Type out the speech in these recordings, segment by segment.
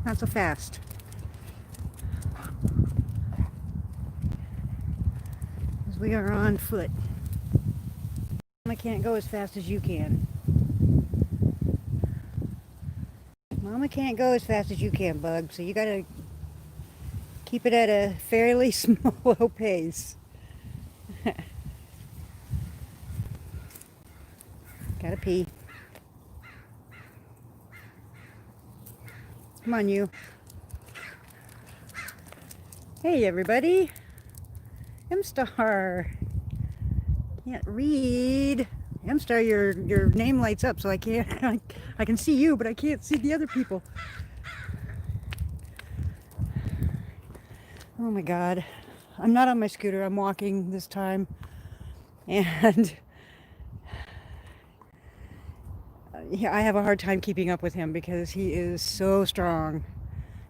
Not so fast. Because we are on foot. Mama can't go as fast as you can. Mama can't go as fast as you can, Bug, so you gotta keep it at a fairly slow pace. Gotta pee. Come on, you. Hey, everybody. M-Star. Can't read. M-Star, your name lights up, so I can't. I can see you, but I can't see the other people. Oh my God. I'm not on my scooter. I'm walking this time. And yeah, I have a hard time keeping up with him because he is so strong.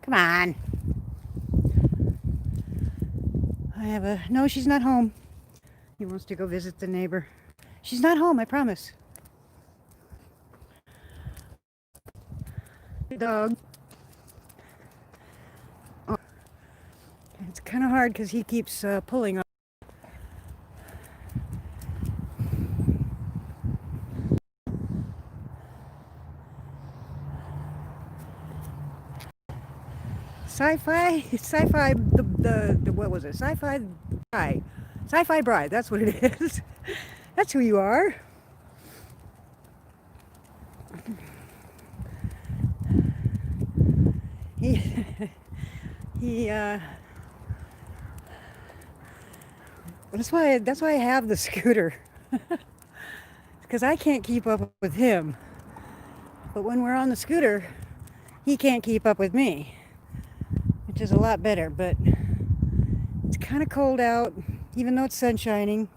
Come on. No, she's not home. He wants to go visit the neighbor. She's not home, I promise. The dog. Oh, it's kind of hard because he keeps pulling on. Sci-fi, the what was it? Sci-fi bride, that's what it is. That's who you are. He, he, that's why I have the scooter. Because I can't keep up with him. But when we're on the scooter, he can't keep up with me. Which is a lot better, but it's kind of cold out, even though it's sun shining.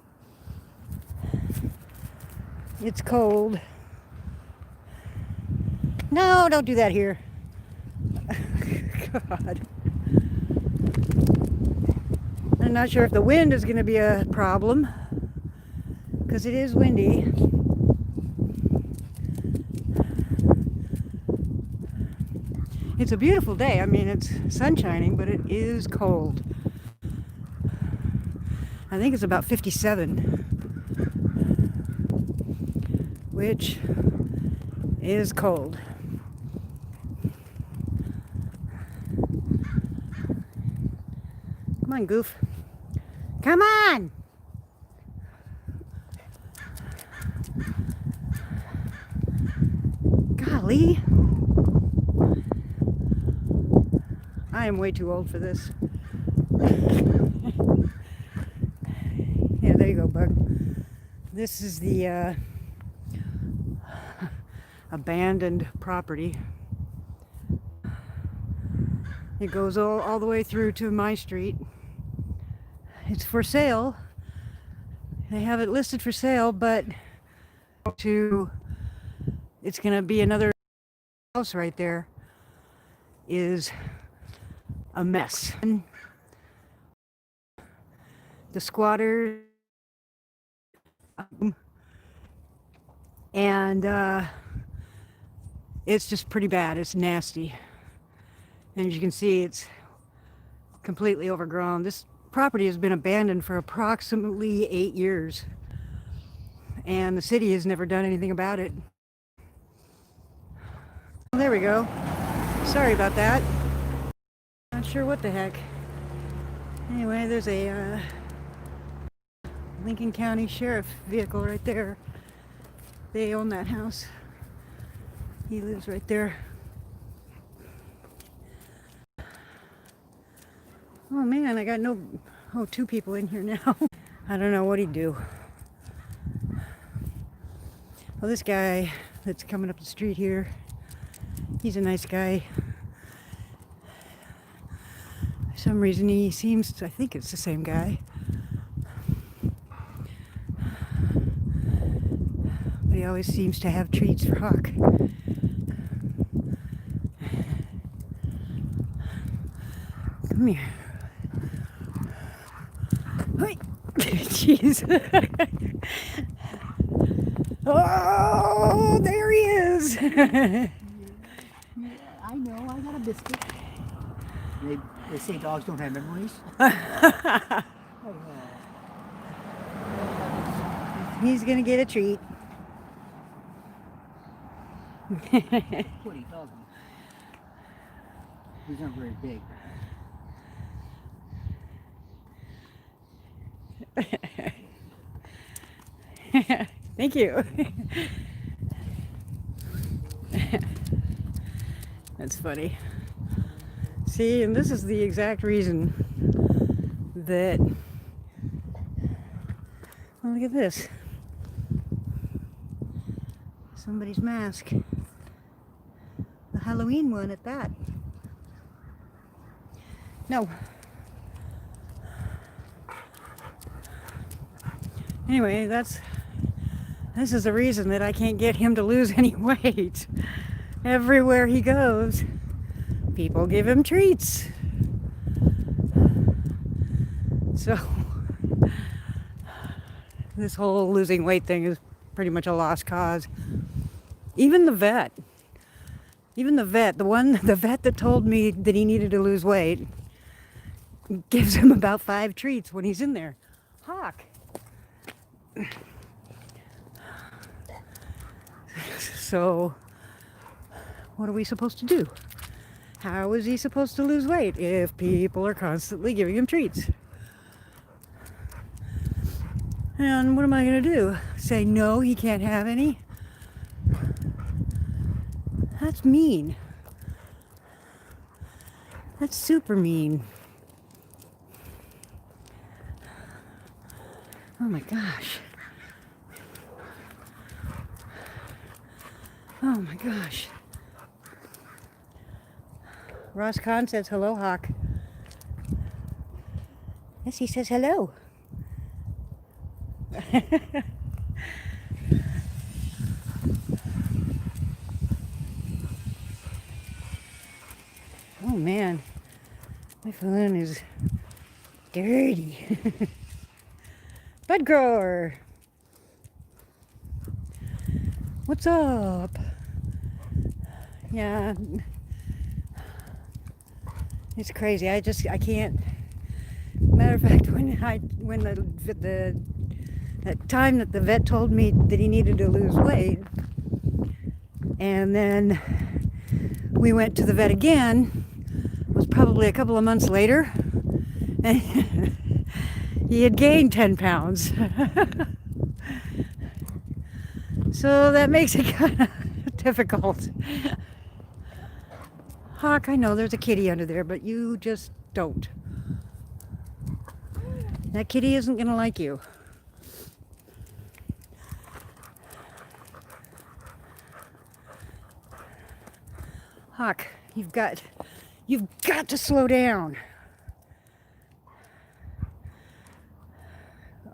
It's cold. No, don't do that here. God. I'm not sure if the wind is going to be a problem, because it is windy. It's a beautiful day. I mean, it's sun shining, but it is cold. I think it's about 57, which is cold. Come on, Goof. Come on! Golly. I am way too old for this. Yeah, there you go, Bug. This is the abandoned property. It goes all the way through to my street. It's for sale. They have it listed for sale, but it's gonna be another house right there is a mess. The squatters and it's just pretty bad. It's nasty. And as you can see, it's completely overgrown. This property has been abandoned for approximately 8 years. And the city has never done anything about it. There we go. Sorry about that. Not sure what the heck. Anyway, there's a Lincoln County Sheriff vehicle right there. They own that house. He lives right there. Oh man, I got two people in here now. I don't know what he'd do. Well, this guy that's coming up the street here, he's a nice guy. For some reason I think it's the same guy. But he always seems to have treats for Hawk. Come here. Hey, Jeez. Oh, there he is. Yeah, I know. I got a biscuit. They say dogs don't have memories. He's gonna get a treat. What he tells me. He's not very big. Thank you. That's funny. See, and this is the exact reason that. Oh, look at this. Somebody's mask. The Halloween one at that. No. Anyway, this is the reason that I can't get him to lose any weight. Everywhere he goes, people give him treats. So this whole losing weight thing is pretty much a lost cause. Even the vet, the vet that told me that he needed to lose weight, gives him about 5 treats when he's in there. Hawk. So, what are we supposed to do? How is he supposed to lose weight if people are constantly giving him treats? And what am I going to do? Say no, he can't have any? That's mean. That's super mean. Oh my gosh. Oh my gosh. Ross Kahn says hello, Hawk. Yes, he says hello. Oh man, my phone is dirty. Bud grower. What's up? Yeah, it's crazy. I can't. Matter of fact, when the that time that the vet told me that he needed to lose weight, and then we went to the vet again, was probably a couple of months later, and he had gained 10 pounds. So that makes it kind of difficult. Hawk, I know there's a kitty under there, but you just don't. That kitty isn't going to like you. Hawk, you've got to slow down.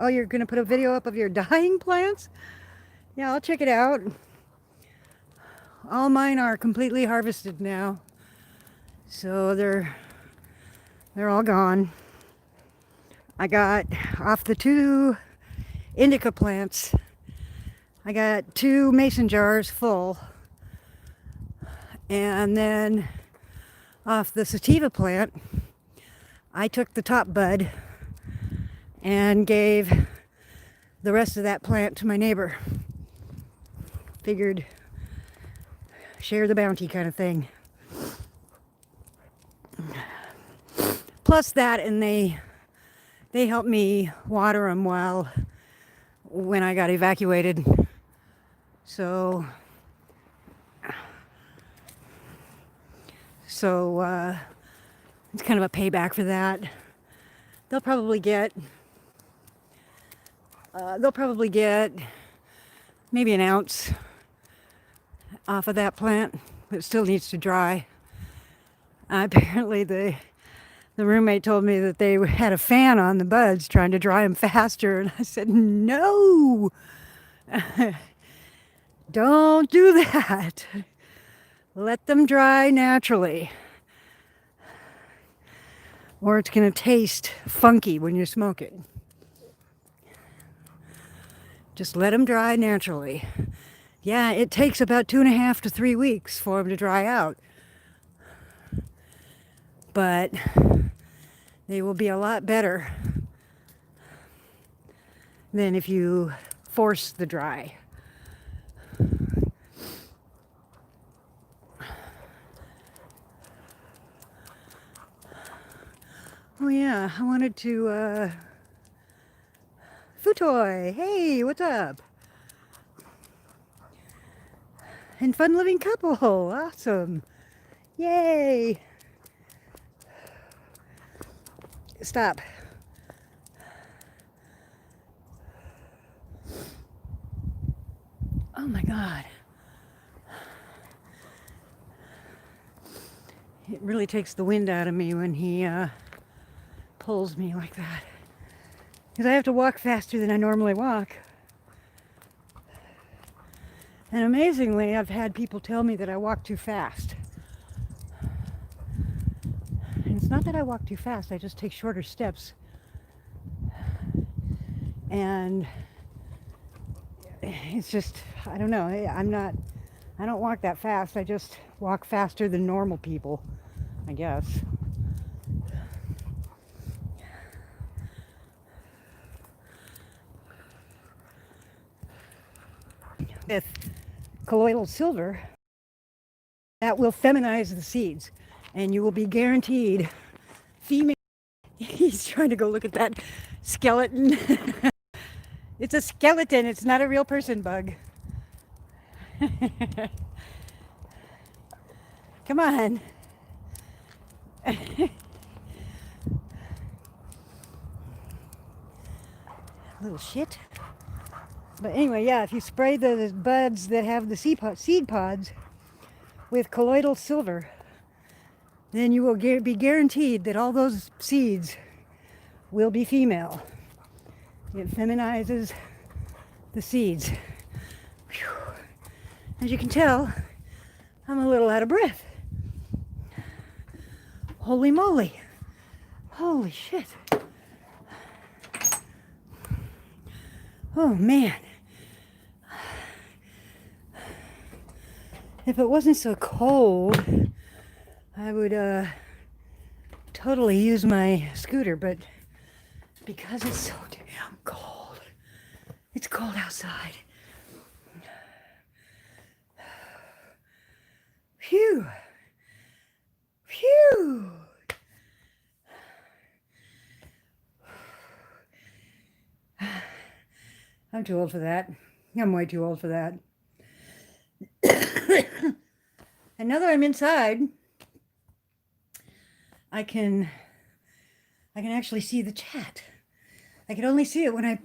Oh, you're going to put a video up of your dying plants? Yeah, I'll check it out. All mine are completely harvested now. So they're all gone. I got off the 2 indica plants, I got 2 mason jars full. And then off the sativa plant, I took the top bud and gave the rest of that plant to my neighbor. Figured share the bounty kind of thing. Plus that, and they helped me water them when I got evacuated. So it's kind of a payback for that. They'll probably get maybe an ounce off of that plant, but it still needs to dry. Apparently the roommate told me that they had a fan on the buds trying to dry them faster, and I said, no, don't do that. Let them dry naturally, or it's going to taste funky when you smoke it. Just let them dry naturally. Yeah, it takes about 2.5 to 3 weeks for them to dry out. But they will be a lot better than if you force the dry. Oh yeah, I wanted to, Futoy, hey, what's up? And Fun Living Couple, awesome. Yay. Stop. Oh my God. It really takes the wind out of me when he pulls me like that. Because I have to walk faster than I normally walk. And amazingly, I've had people tell me that I walk too fast. And it's not that I walk too fast, I just take shorter steps. And it's just, I don't know, I don't walk that fast. I just walk faster than normal people, I guess. With colloidal silver, that will feminize the seeds, and you will be guaranteed female. He's trying to go look at that skeleton. It's a skeleton, it's not a real person, Bug. Come on. Little shit. But anyway, yeah, if you spray the buds that have the seed pods with colloidal silver, then you will be guaranteed that all those seeds will be female. It feminizes the seeds. Whew. As you can tell, I'm a little out of breath. Holy moly. Holy shit. Oh man. If it wasn't so cold, I would totally use my scooter, but because it's so damn cold, it's cold outside. Phew. Phew. I'm too old for that. I'm way too old for that. And now that I'm inside, I can actually see the chat. I could only see it when I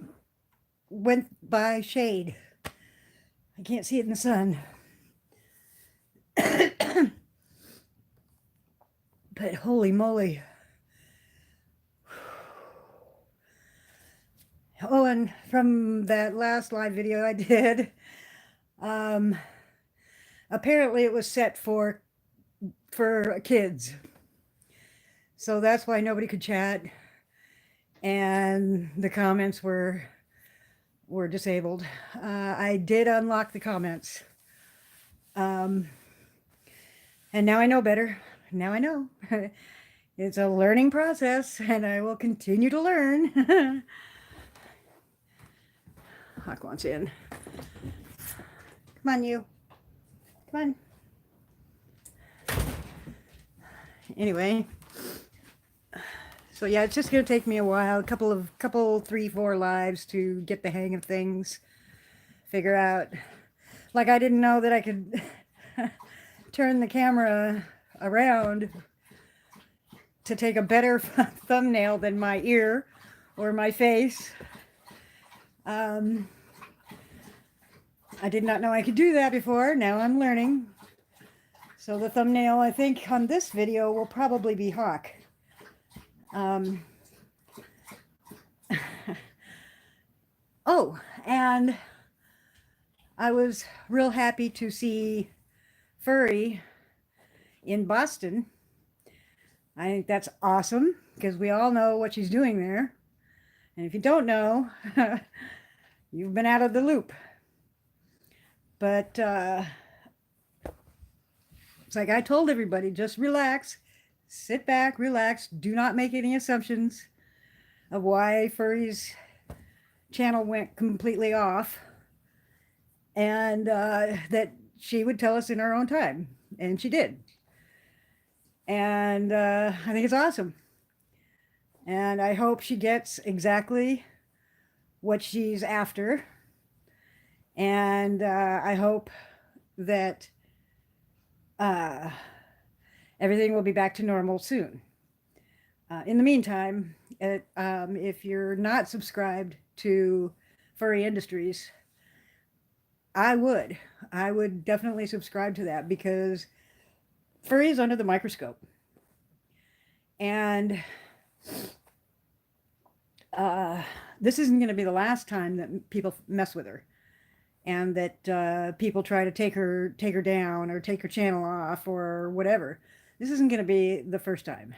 went by shade. I can't see it in the sun. But holy moly. Oh, and from that last live video I did, apparently it was set for kids. So that's why nobody could chat, and the comments were disabled. I did unlock the comments. And now I know better. Now I know. It's a learning process, and I will continue to learn. Hawk wants in. Come on, you. Come on. Anyway. So yeah, it's just gonna take me a while, couple 3-4 lives to get the hang of things. Figure out, like I didn't know that I could turn the camera around to take a better thumbnail than my ear or my face. I did not know I could do that before. Now I'm learning. So the thumbnail, I think, on this video will probably be Hawk. Oh, and I was real happy to see Furry in Boston. I think that's awesome because we all know what she's doing there. And if you don't know, you've been out of the loop. But it's like I told everybody, just relax, sit back, relax, do not make any assumptions of why Furry's channel went completely off, and that she would tell us in her own time, and she did. And I think it's awesome. And I hope she gets exactly what she's after. And I hope that everything will be back to normal soon. In the meantime, if you're not subscribed to Furry Industries, I would definitely subscribe to that, because furry is under the microscope. And this isn't going to be the last time that people mess with her, and that people try to take her down or take her channel off or whatever. This isn't going to be the first time.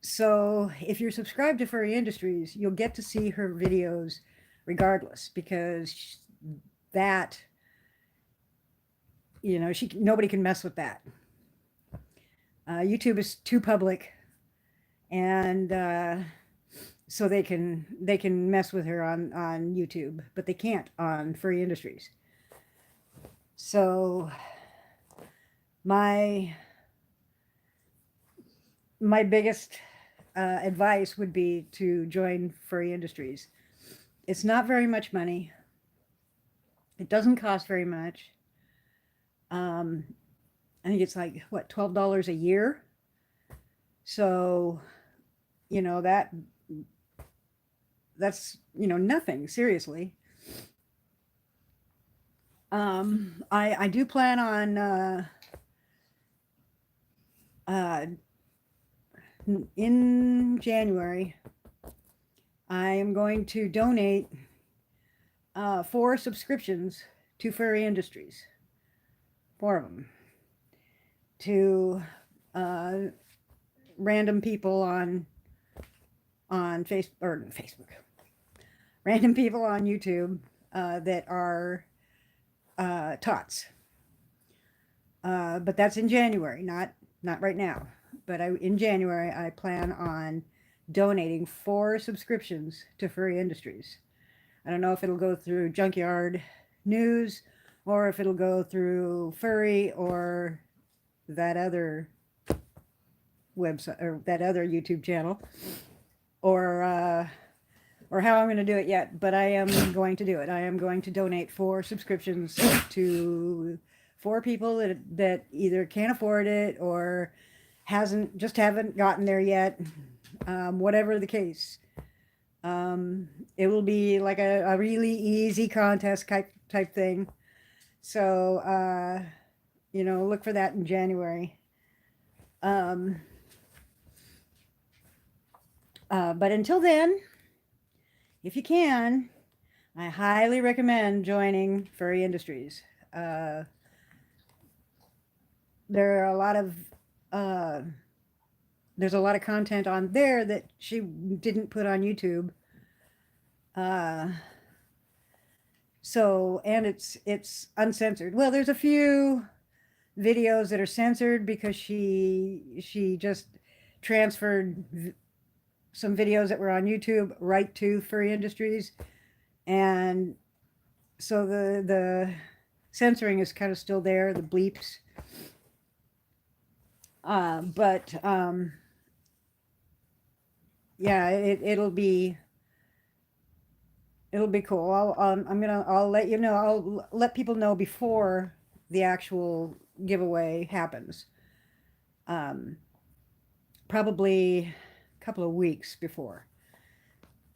So if you're subscribed to Furry Industries, you'll get to see her videos regardless, because that, you know, nobody can mess with that. YouTube is too public, and so they can mess with her on YouTube, but they can't on Furry Industries. So my biggest advice would be to join Furry Industries. It's not very much money. It doesn't cost very much. I think it's like, what, $12 a year? So, you know, that's, you know, nothing, seriously. I do plan on in January, I am going to donate 4 subscriptions to Furry Industries, 4 of them, to random people on Facebook, random people on YouTube that are tots. But that's in January, not right now. But in January, I plan on donating 4 subscriptions to Furry Industries. I don't know if it'll go through Junkyard News, or if it'll go through Furry, or that other website, or that other YouTube channel, or how I'm going to do it yet. But I am going to do it. I am going to donate 4 subscriptions to 4 people that either can't afford it or haven't gotten there yet. Whatever the case. It will be like a really easy contest type thing. So, you know, look for that in January. But until then, if you can, I highly recommend joining Furry Industries. There are a lot of there's a lot of content on there that she didn't put on YouTube. So, and it's uncensored. Well, there's a few videos that are censored because she just transferred some videos that were on YouTube right to Furry Industries, and so the censoring is kind of still there, the bleeps. But yeah, it'll be cool. I'll let you know. I'll let people know before the actual giveaway happens. Probably a couple of weeks before,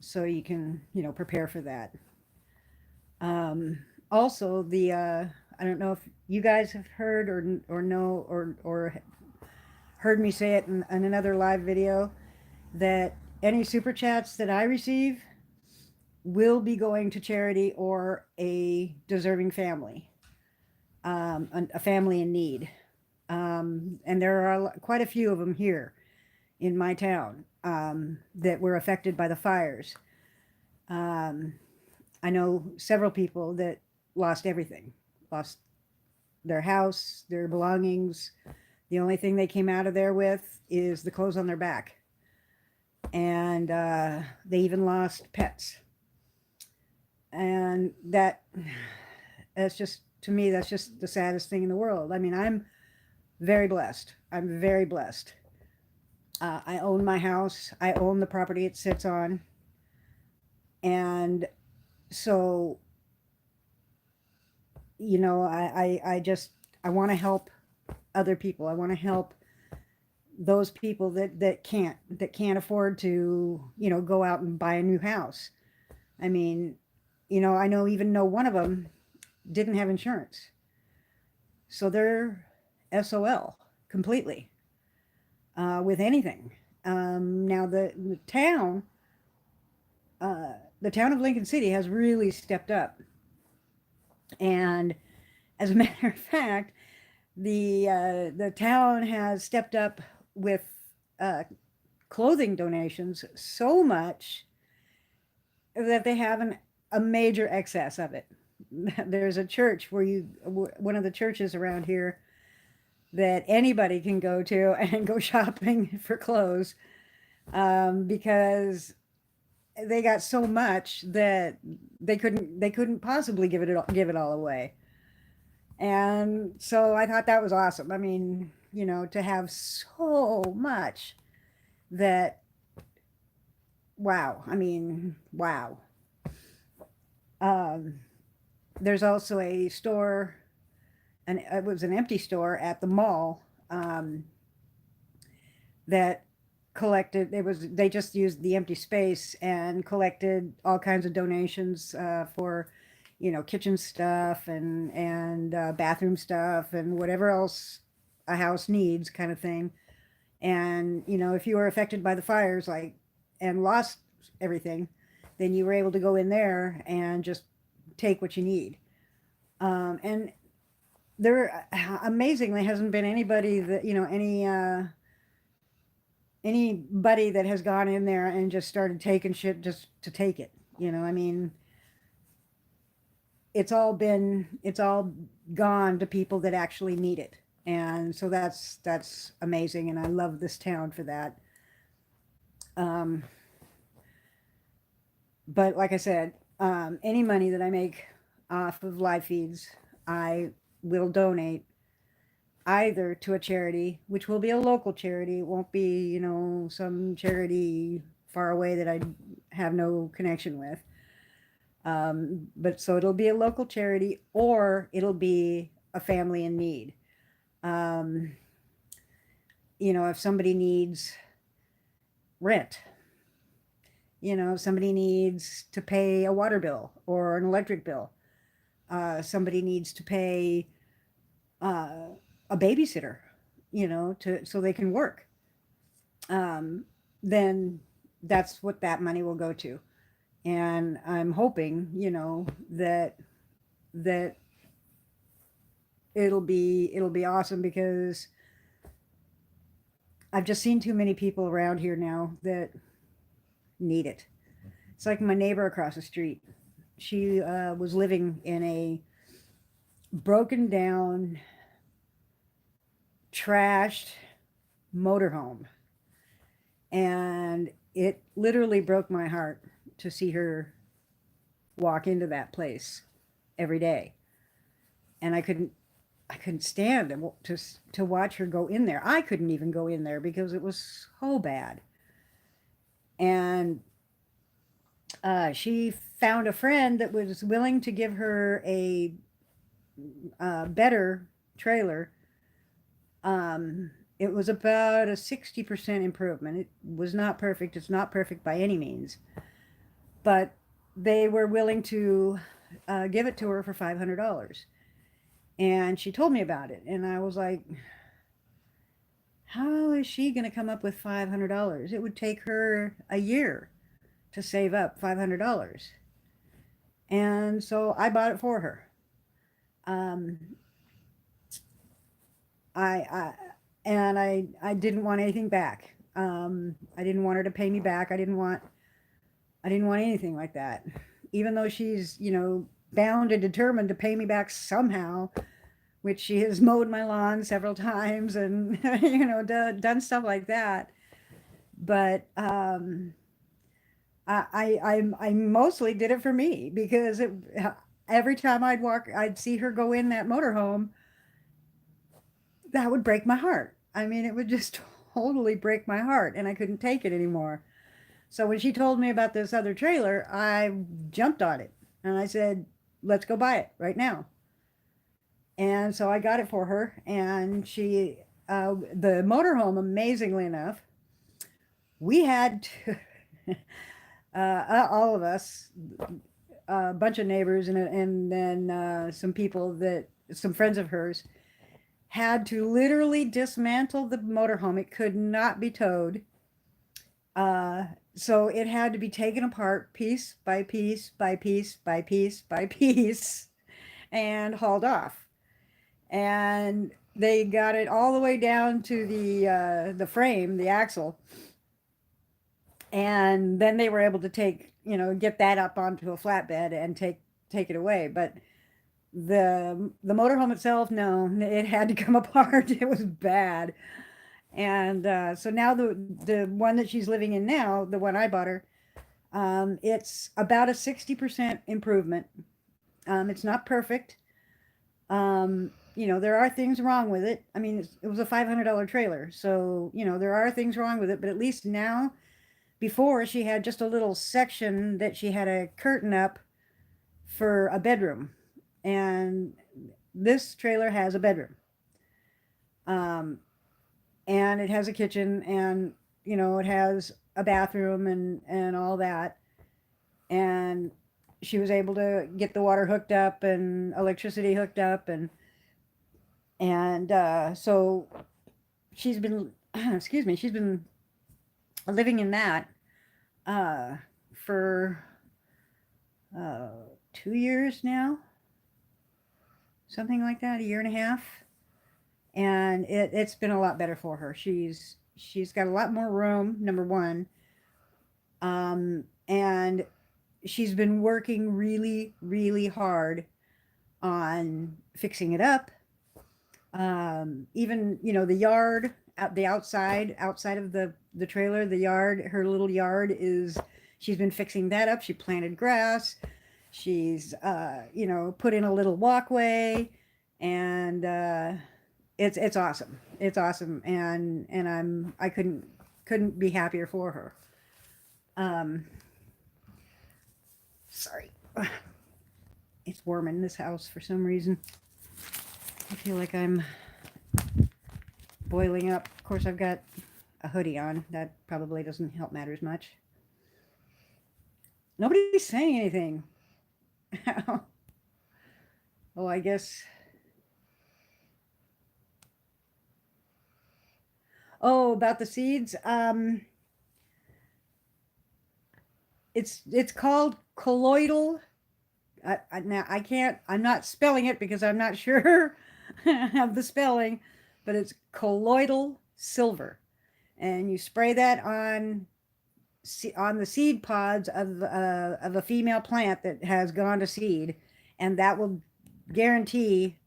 so you can, you know, prepare for that. Also, I don't know if you guys have heard or know or heard me say it in another live video, that any super chats that I receive will be going to charity or a deserving family, a family in need. And there are quite a few of them here in my town that were affected by the fires. I know several people that lost everything, lost their house, their belongings. The only thing they came out of there with is the clothes on their back. And they even lost pets. And that's just, to me, that's just the saddest thing in the world. I mean, I'm very blessed. I'm very blessed. I own my house, I own the property it sits on. And so, I just, I want to help other people. I want to help those people that can't afford to, go out and buy a new house. I mean, I know one of them didn't have insurance. So they're SOL completely with anything. Now the town of Lincoln City has really stepped up, and as a matter of fact, the town has stepped up with uh, clothing donations so much that they have a major excess of it. There's a church one of the churches around here that anybody can go to and go shopping for clothes, because they got so much that they couldn't possibly give it all away. And so I thought that was awesome. I mean, to have so much that, wow. I mean, wow. Um, there's also a store, and it was an empty store at the mall, that collected. They just used the empty space and collected all kinds of donations for, kitchen stuff and bathroom stuff and whatever else a house needs, kind of thing. And if you were affected by the fires, like, and lost everything, then you were able to go in there and just take what you need. And there amazingly hasn't been anybody that, anybody that has gone in there and just started taking shit just to take it. I mean, it's all gone to people that actually need it. And so that's amazing, and I love this town for that. Um, but like I said, any money that I make off of live feeds, I will donate either to a charity, which will be a local charity. It won't be, some charity far away that I have no connection with. But so it'll be a local charity, or it'll be a family in need. Um, if somebody needs rent, if somebody needs to pay a water bill or an electric bill, somebody needs to pay uh, a babysitter, so they can work, then that's what that money will go to. And I'm hoping, that it'll be awesome, because I've just seen too many people around here now that need it. It's like my neighbor across the street. She was living in a broken down, trashed motorhome. And it literally broke my heart to see her walk into that place every day. And I couldn't stand to watch her go in there. I couldn't even go in there because it was so bad. And she found a friend that was willing to give her a better trailer. It was about a 60% improvement. It was not perfect. It's not perfect by any means. But they were willing to give it to her for $500. And she told me about it. And I was like, how is she going to come up with $500? It would take her a year to save up $500. And so I bought it for her. Um, I and I didn't want anything back. I didn't want her to pay me back. I didn't want anything like that. even though she's, bound and determined to pay me back somehow, which she has mowed my lawn several times and, done stuff like that. But I mostly did it for me because every time I'd see her go in that motorhome, that would break my heart. I mean, it would just totally break my heart, and I couldn't take it anymore. So when she told me about this other trailer, I jumped on it and I said, let's go buy it right now. And so I got it for her, and the motorhome, amazingly enough, we had to, all of us, a bunch of neighbors, and then some friends of hers, had to literally dismantle the motorhome. It could not be towed. So it had to be taken apart piece by piece by piece by piece by piece and hauled off. And they got it all the way down to the frame, the axle. And then they were able to get that up onto a flatbed and take it away. But the motorhome itself, no, it had to come apart. It was bad. And so now the one that she's living in now, the one I bought her, it's about a 60% improvement. It's not perfect. There are things wrong with it. I mean, it was a $500 trailer, so there are things wrong with it. But at least now, before she had just a little section that she had a curtain up for a bedroom, and this trailer has a bedroom. And it has a kitchen, and it has a bathroom and all that. And she was able to get the water hooked up and electricity hooked up, and so she's been she's been living in that for 2 years now, something like that, a year and a half. And it's been a lot better for her. She's got a lot more room, number one. And she's been working really, really hard on fixing it up. Even, the yard, the outside of the trailer, the yard, her little yard she's been fixing that up. She planted grass. She's, put in a little walkway, and, it's awesome. It's awesome. And I couldn't be happier for her. Sorry. It's warm in this house for some reason. I feel like I'm boiling up. Of course, I've got a hoodie on. That probably doesn't help matters much. Nobody's saying anything. Oh, I guess. Oh, about the seeds. It's called colloidal. Now I'm not spelling it because I'm not sure of the spelling, but it's colloidal silver, and you spray that on the seed pods of a female plant that has gone to seed, and that will guarantee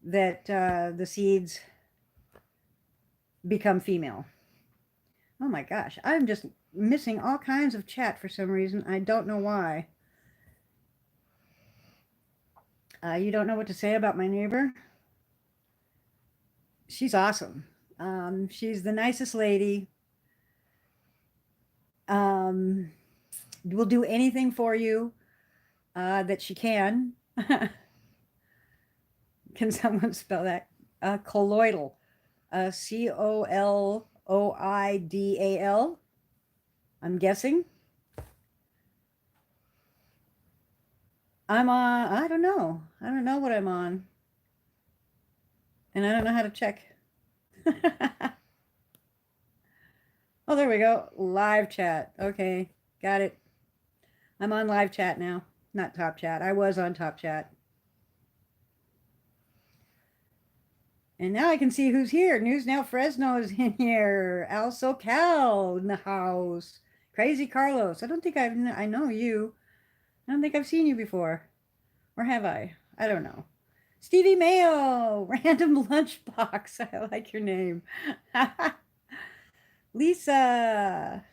that the seeds become female. Oh my gosh, I'm just missing all kinds of chat for some reason. I don't know why. You don't know what to say about my neighbor? She's awesome. She's the nicest lady. Will do anything for you that she can. Can someone spell that? Colloidal. Colloidal. I'm guessing. I'm on, I don't know. I don't know what I'm on. And I don't know how to check. Oh, there we go. Live chat. Okay, got it. I'm on live chat now, not top chat. I was on top chat. And now I can see who's here. News Now Fresno is in here. Al SoCal in the house. Crazy Carlos. I don't think I know you. I don't think I've seen you before. Or have I? I don't know. Stevie Mayo, random lunchbox. I like your name. Lisa.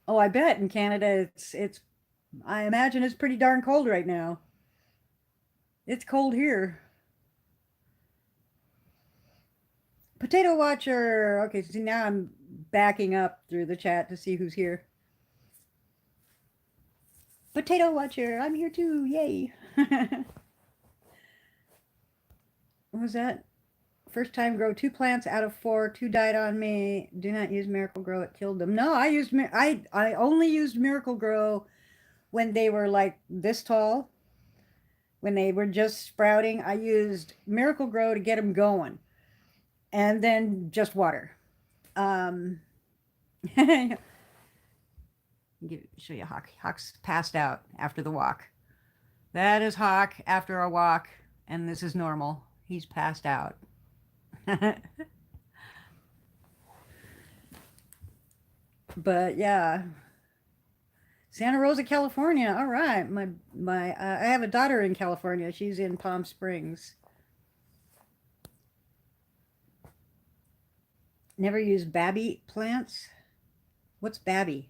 Oh, I bet in Canada it's I imagine it's pretty darn cold right now. It's cold here. Potato Watcher. Okay, so now I'm backing up through the chat to see who's here. Potato Watcher, I'm here too. Yay. What was that? First time grow 2 plants out of 4. 2 died on me. Do not use Miracle Grow. It killed them. No, I only used Miracle Grow when they were like this tall. When they were just sprouting, I used Miracle Grow to get them going, and then just water. Show you Hawk. Hawk's passed out after the walk. That is Hawk after a walk, and this is normal. He's passed out. But yeah, Santa Rosa, California. All right, I have a daughter in California. She's in Palm Springs. Never used Babby plants. What's Babby?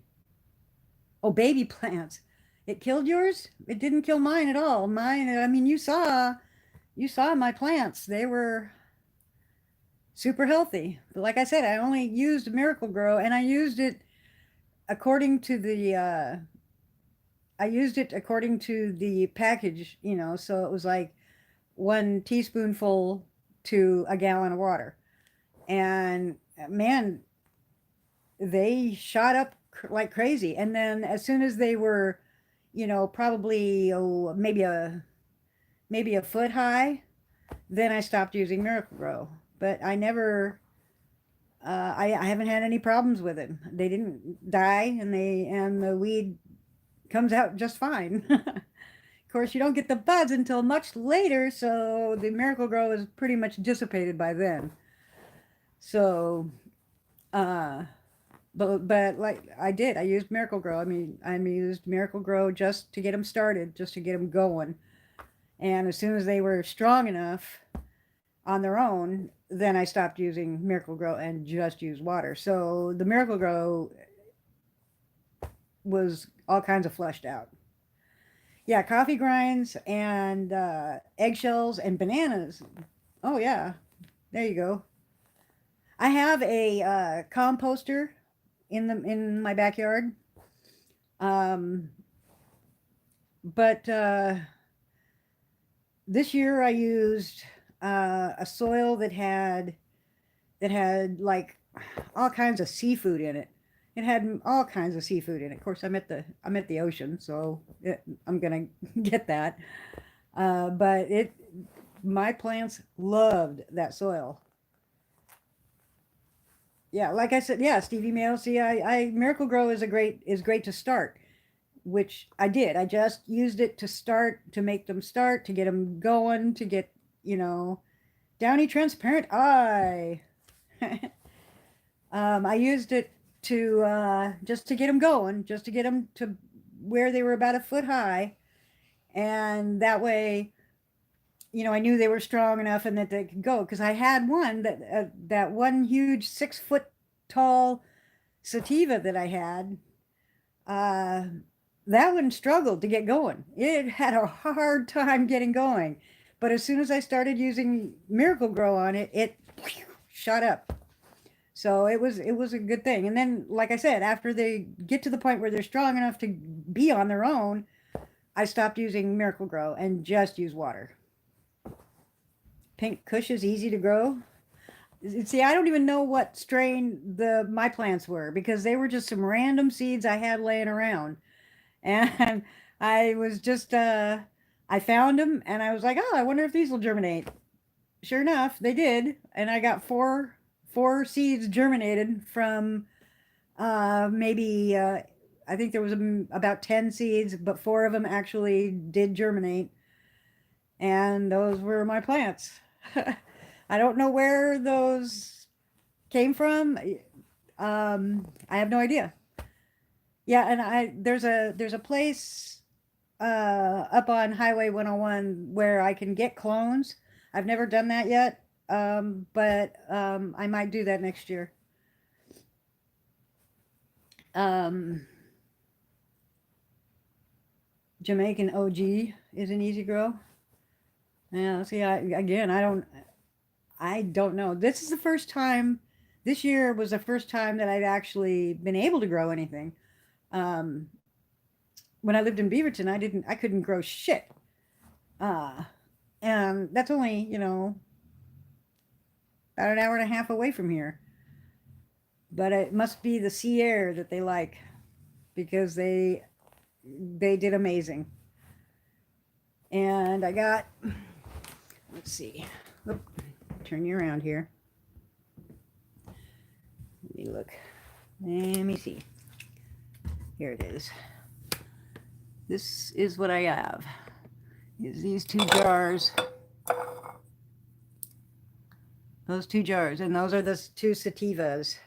Oh, baby plants. It killed yours? It didn't kill mine at all. Mine, I mean, you saw my plants. They were super healthy. But like I said, I only used Miracle Grow, and I used it according to the package, you know, so it was like 1 teaspoonful to a gallon of water. And man, they shot up like crazy. And then as soon as they were, you know, probably maybe a foot high, then I stopped using Miracle Grow. But I never I haven't had any problems with it. They didn't die, and the weed comes out just fine. Of course, you don't get the buds until much later, so the Miracle Grow is pretty much dissipated by then. So, but like I used Miracle Grow. I used Miracle Grow just to get them started, just to get them going. And as soon as they were strong enough on their own, then I stopped using Miracle Grow and just used water. So the Miracle Grow was all kinds of flushed out. Yeah, coffee grinds and eggshells and bananas. Oh yeah, there you go. I have a composter in my backyard, but this year I used a soil that had like all kinds of seafood in it. It had all kinds of seafood in it. Of course, I'm at the ocean, so I'm gonna get that. But my plants loved that soil. Yeah, like I said, yeah, Stevie Mail. See, I Miracle Grow is great to start, which I did. I just used it to start, to make them start, to get them going, to get, you know, Downy Transparent Eye. I used it to just to get them going, just to get them to where they were about a foot high, and that way, you know, I knew they were strong enough and that they could go. Because I had one that one huge 6 foot tall sativa that I had. That one struggled to get going. It had a hard time getting going. But as soon as I started using Miracle Grow on it, it shot up. So it was a good thing. And then, like I said, after they get to the point where they're strong enough to be on their own, I stopped using Miracle Grow and just use water. Pink Kush is easy to grow. See, I don't even know what strain my plants were, because they were just some random seeds I had laying around. And I was just, I found them and I was like, oh, I wonder if these will germinate. Sure enough, they did. And I got four seeds germinated from maybe, I think there was about 10 seeds, but 4 of them actually did germinate. And those were my plants. I don't know where those came from. I have no idea. Yeah, and there's a place up on Highway 101 where I can get clones. I've never done that yet. But I might do that next year. Um, Jamaican OG is an easy grow. Yeah, see, again, I don't know. This is the first time, this year was the first time that I've actually been able to grow anything. Um, when I lived in Beaverton, I couldn't grow shit. Uh, and that's only, about an hour and a half away from here. But it must be the sea air that they like because they did amazing. And I got, let's see, Oop, turn you around here. Let me look. Let me see. Here it is. This is what I have. Is these 2 jars. Those 2 jars, and those are the 2 sativas.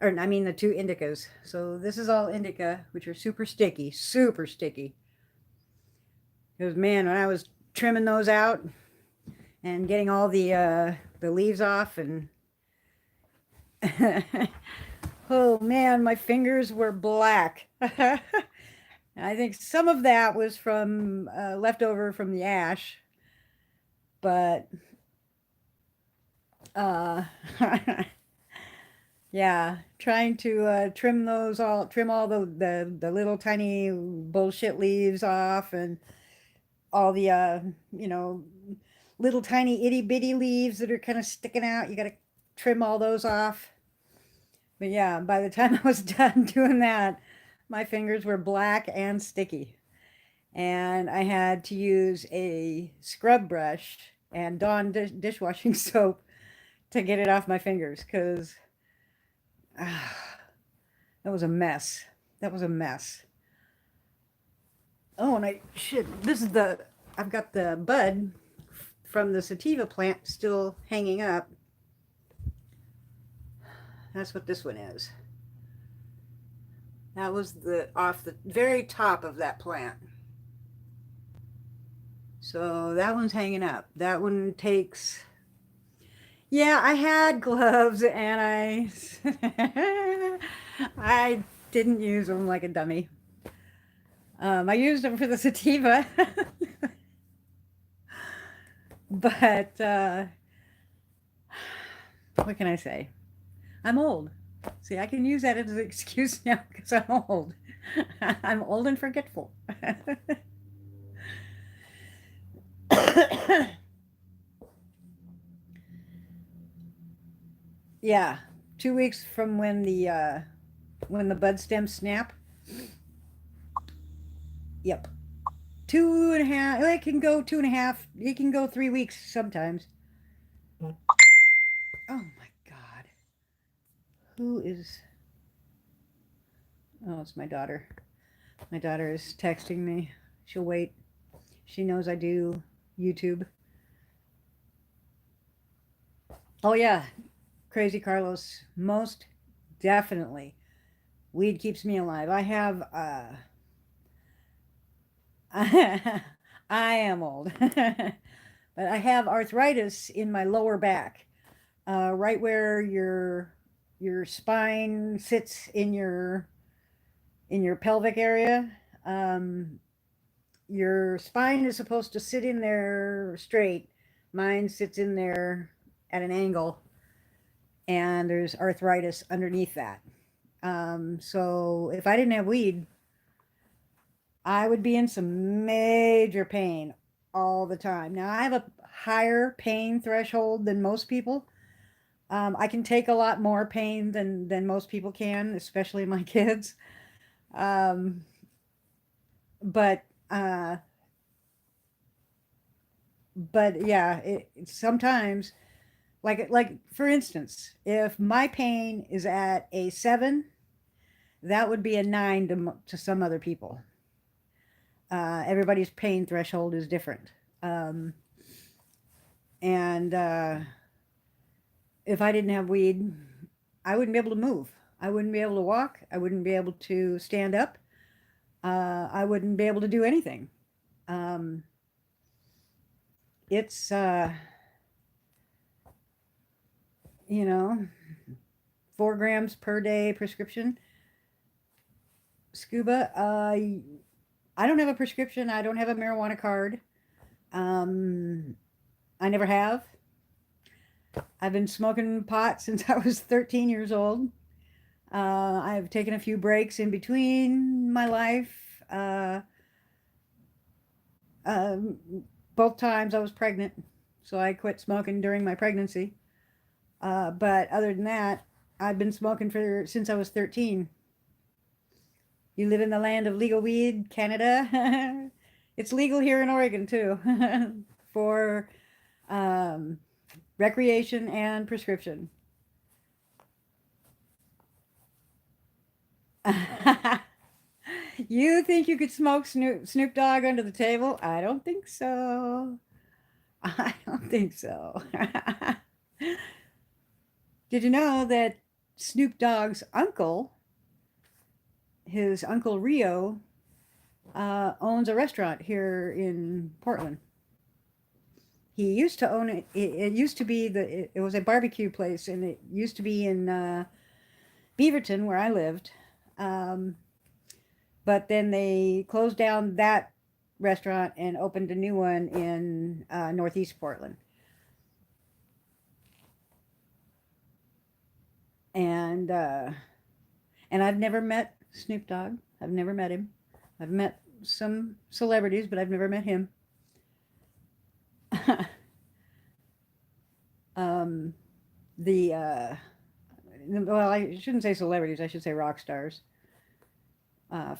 Or I mean the 2 indicas. So this is all indica, which are super sticky, super sticky. Because man, when I was trimming those out and getting all the leaves off, and oh man, my fingers were black. I think some of that was from leftover from the ash, but uh, yeah, trying to trim all the little tiny bullshit leaves off, and all the you know, little tiny itty bitty leaves that are kind of sticking out. You got to trim all those off. But yeah, by the time I was done doing that, my fingers were black and sticky. And I had to use a scrub brush and Dawn dishwashing soap to get it off my fingers because that was a mess. That was a mess. Oh, and I've got the bud from the sativa plant still hanging up. That's what this one is. That was off the very top of that plant. So that one's hanging up. That one takes, yeah, I had gloves and I didn't use them like a dummy. I used them for the sativa, but what can I say? I'm old. See, I can use that as an excuse now because I'm old. I'm old and forgetful. Yeah, 2 weeks from when the bud stems snap. Yep, 2.5. It can go 2.5. It can go 3 weeks sometimes. Oh my God, who is? Oh, it's my daughter. My daughter is texting me. She'll wait. She knows I do YouTube. Oh yeah, Crazy Carlos. Most definitely. Weed keeps me alive. I have I am old. But I have arthritis in my lower back. Right where your spine sits in your pelvic area. Um, your spine is supposed to sit in there straight. Mine sits in there at an angle, and there's arthritis underneath that. So if I didn't have weed, I would be in some major pain all the time. Now I have a higher pain threshold than most people. I can take a lot more pain than most people can, especially my kids. Um, but uh, but yeah, sometimes, like for instance, if my pain is at a 7, that would be a 9 to some other people. Everybody's pain threshold is different. Um, and if I didn't have weed, I wouldn't be able to move. I wouldn't be able to walk. I wouldn't be able to stand up. I wouldn't be able to do anything. Um, it's, you know, 4 grams per day prescription. Scuba, I don't have a prescription. I don't have a marijuana card. Um, I never have. I've been smoking pot since I was 13 years old. I've taken a few breaks in between my life. Um, both times I was pregnant, so I quit smoking during my pregnancy. But other than that, I've been smoking for since I was 13. You live in the land of legal weed, Canada. It's legal here in Oregon too, for um, recreation and prescription. You think you could smoke Snoop Dogg under the table? I don't think so. I don't think so. Did you know that Snoop Dogg's uncle, his uncle Rio, owns a restaurant here in Portland? He used to own it. It used to be it was a barbecue place, and it used to be in Beaverton, where I lived. Um, but then they closed down that restaurant and opened a new one in Northeast Portland. And I've never met Snoop Dogg. I've never met him. I've met some celebrities, but I've never met him. um, the well, I shouldn't say celebrities. I should say rock stars.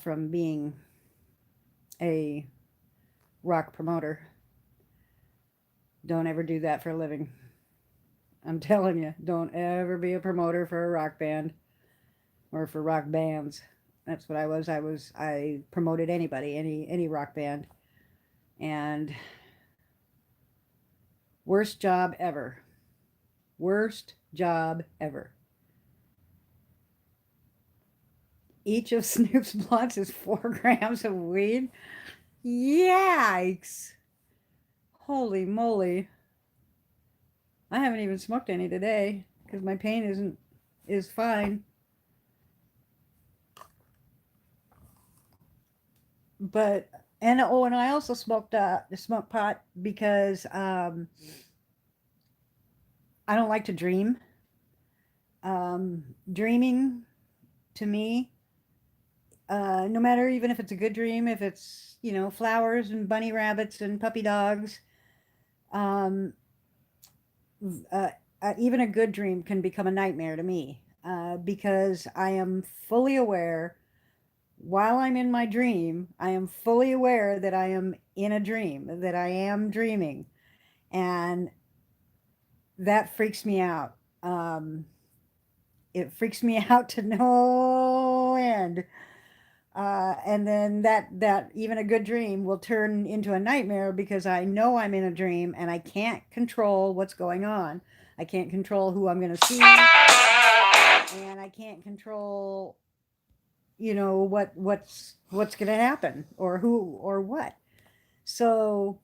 From being a rock promoter, don't ever do that for a living. I'm telling you, don't ever be a promoter for a rock band or for rock bands. That's what I was. I promoted anybody, any rock band, and worst job ever. Worst job ever. Each of Snoop's blunts is 4 grams of weed. Yikes! Holy moly! I haven't even smoked any today because my pain is fine. But and I also smoked pot because I don't like to dream. Dreaming to me, no matter even if it's a good dream, if it's flowers and bunny rabbits and puppy dogs, um, uh, even a good dream can become a nightmare to me because I am fully aware while I'm in my dream, I am fully aware that I am in a dream, that I am dreaming, and that freaks me out. It freaks me out to no end. And then that even a good dream will turn into a nightmare because I know I'm in a dream and I can't control what's going on. I can't control who I'm going to see, and I can't control what's going to happen or who or what. So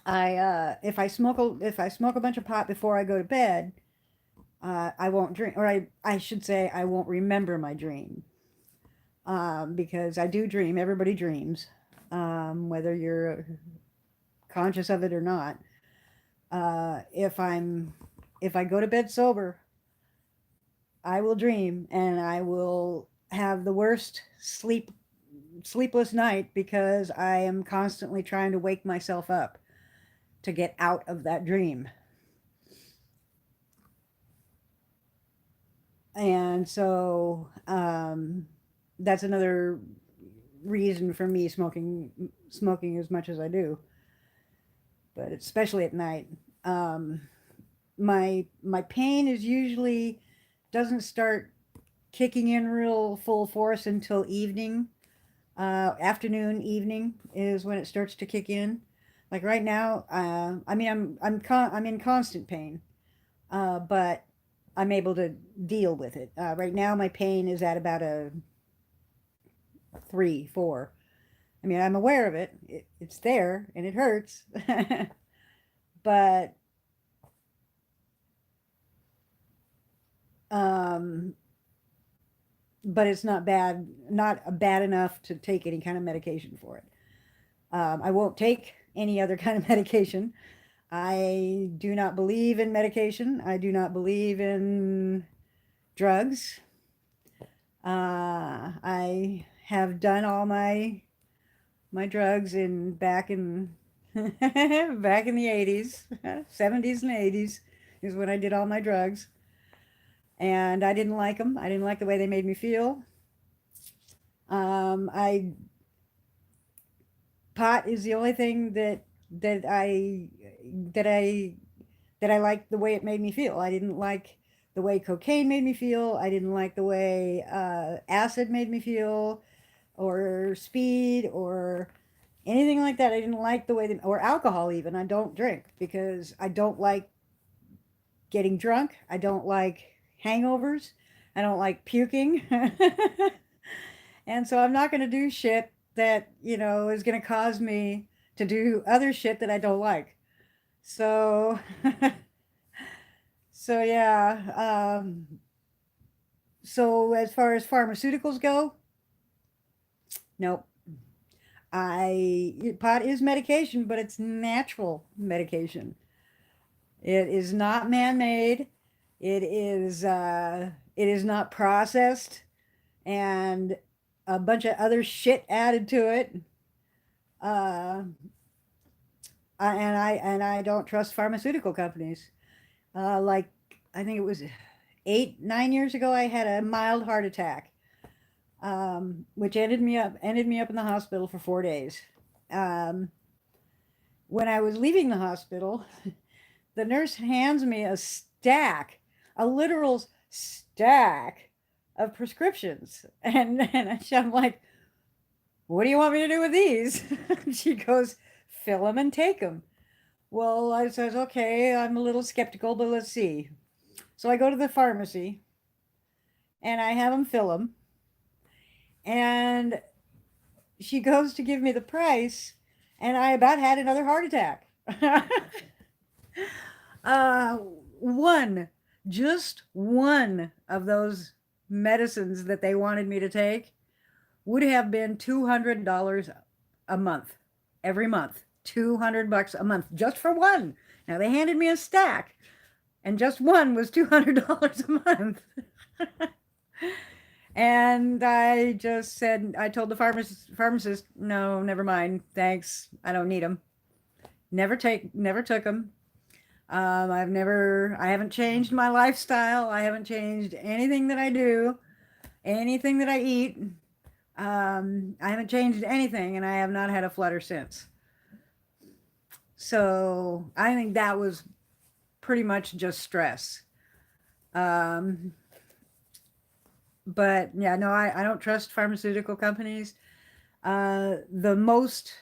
if I smoke a bunch of pot before I go to bed, I won't drink, or I should say I won't remember my dream, because I do dream. Everybody dreams, whether you're conscious of it or not. If I go to bed sober, I will dream and I will have the worst sleepless night because I am constantly trying to wake myself up to get out of that dream. And so that's another reason for me smoking as much as I do, but especially at night. My pain is usually doesn't start kicking in real full force until evening. Afternoon, evening is when it starts to kick in. Like right now, I mean, I'm in constant pain, but I'm able to deal with it. Right now, my pain is at about a 3, 4. I mean, I'm aware of it. It's there and it hurts, but um, but it's not bad, not bad enough to take any kind of medication for it. I won't take any other kind of medication. I do not believe in medication. I do not believe in drugs. I have done all my drugs in back in back in the 80s, 70s and 80s is when I did all my drugs. And I didn't like them. I didn't like the way they made me feel. I pot is the only thing that I that I that I liked the way it made me feel. I didn't like the way cocaine made me feel. I didn't like the way acid made me feel, or speed, or anything like that. I didn't like the way or alcohol even. I don't drink because I don't like getting drunk. I don't like hangovers. I don't like puking. And so I'm not going to do shit that, is going to cause me to do other shit that I don't like. So, so yeah. So as far as pharmaceuticals go, nope. Pot is medication, but it's natural medication. It is not man-made. It is not processed and a bunch of other shit added to it. Uh, and I don't trust pharmaceutical companies. Like I think it was 8, 9 years ago, I had a mild heart attack, which ended me up in the hospital for 4 days. Um, when I was leaving the hospital, the nurse hands me a literal stack of prescriptions, and I'm like, "What do you want me to do with these?" She goes, "Fill them and take them." Well, I says, "Okay, I'm a little skeptical, but let's see." So I go to the pharmacy and I have them fill them, and she goes to give me the price, and I about had another heart attack. uh, one, just one of those medicines that they wanted me to take would have been $200 a month, every month. $200 a month just for one. Now they handed me a stack, and just one was $200 a month. And I just said, I told the pharmacist, no, never mind, thanks, I don't need them. Never took them. I haven't changed my lifestyle. I haven't changed anything that I do, anything that I eat. I haven't changed anything, and I have not had a flutter since. So I think that was pretty much just stress. Um, but yeah, no, I don't trust pharmaceutical companies. The most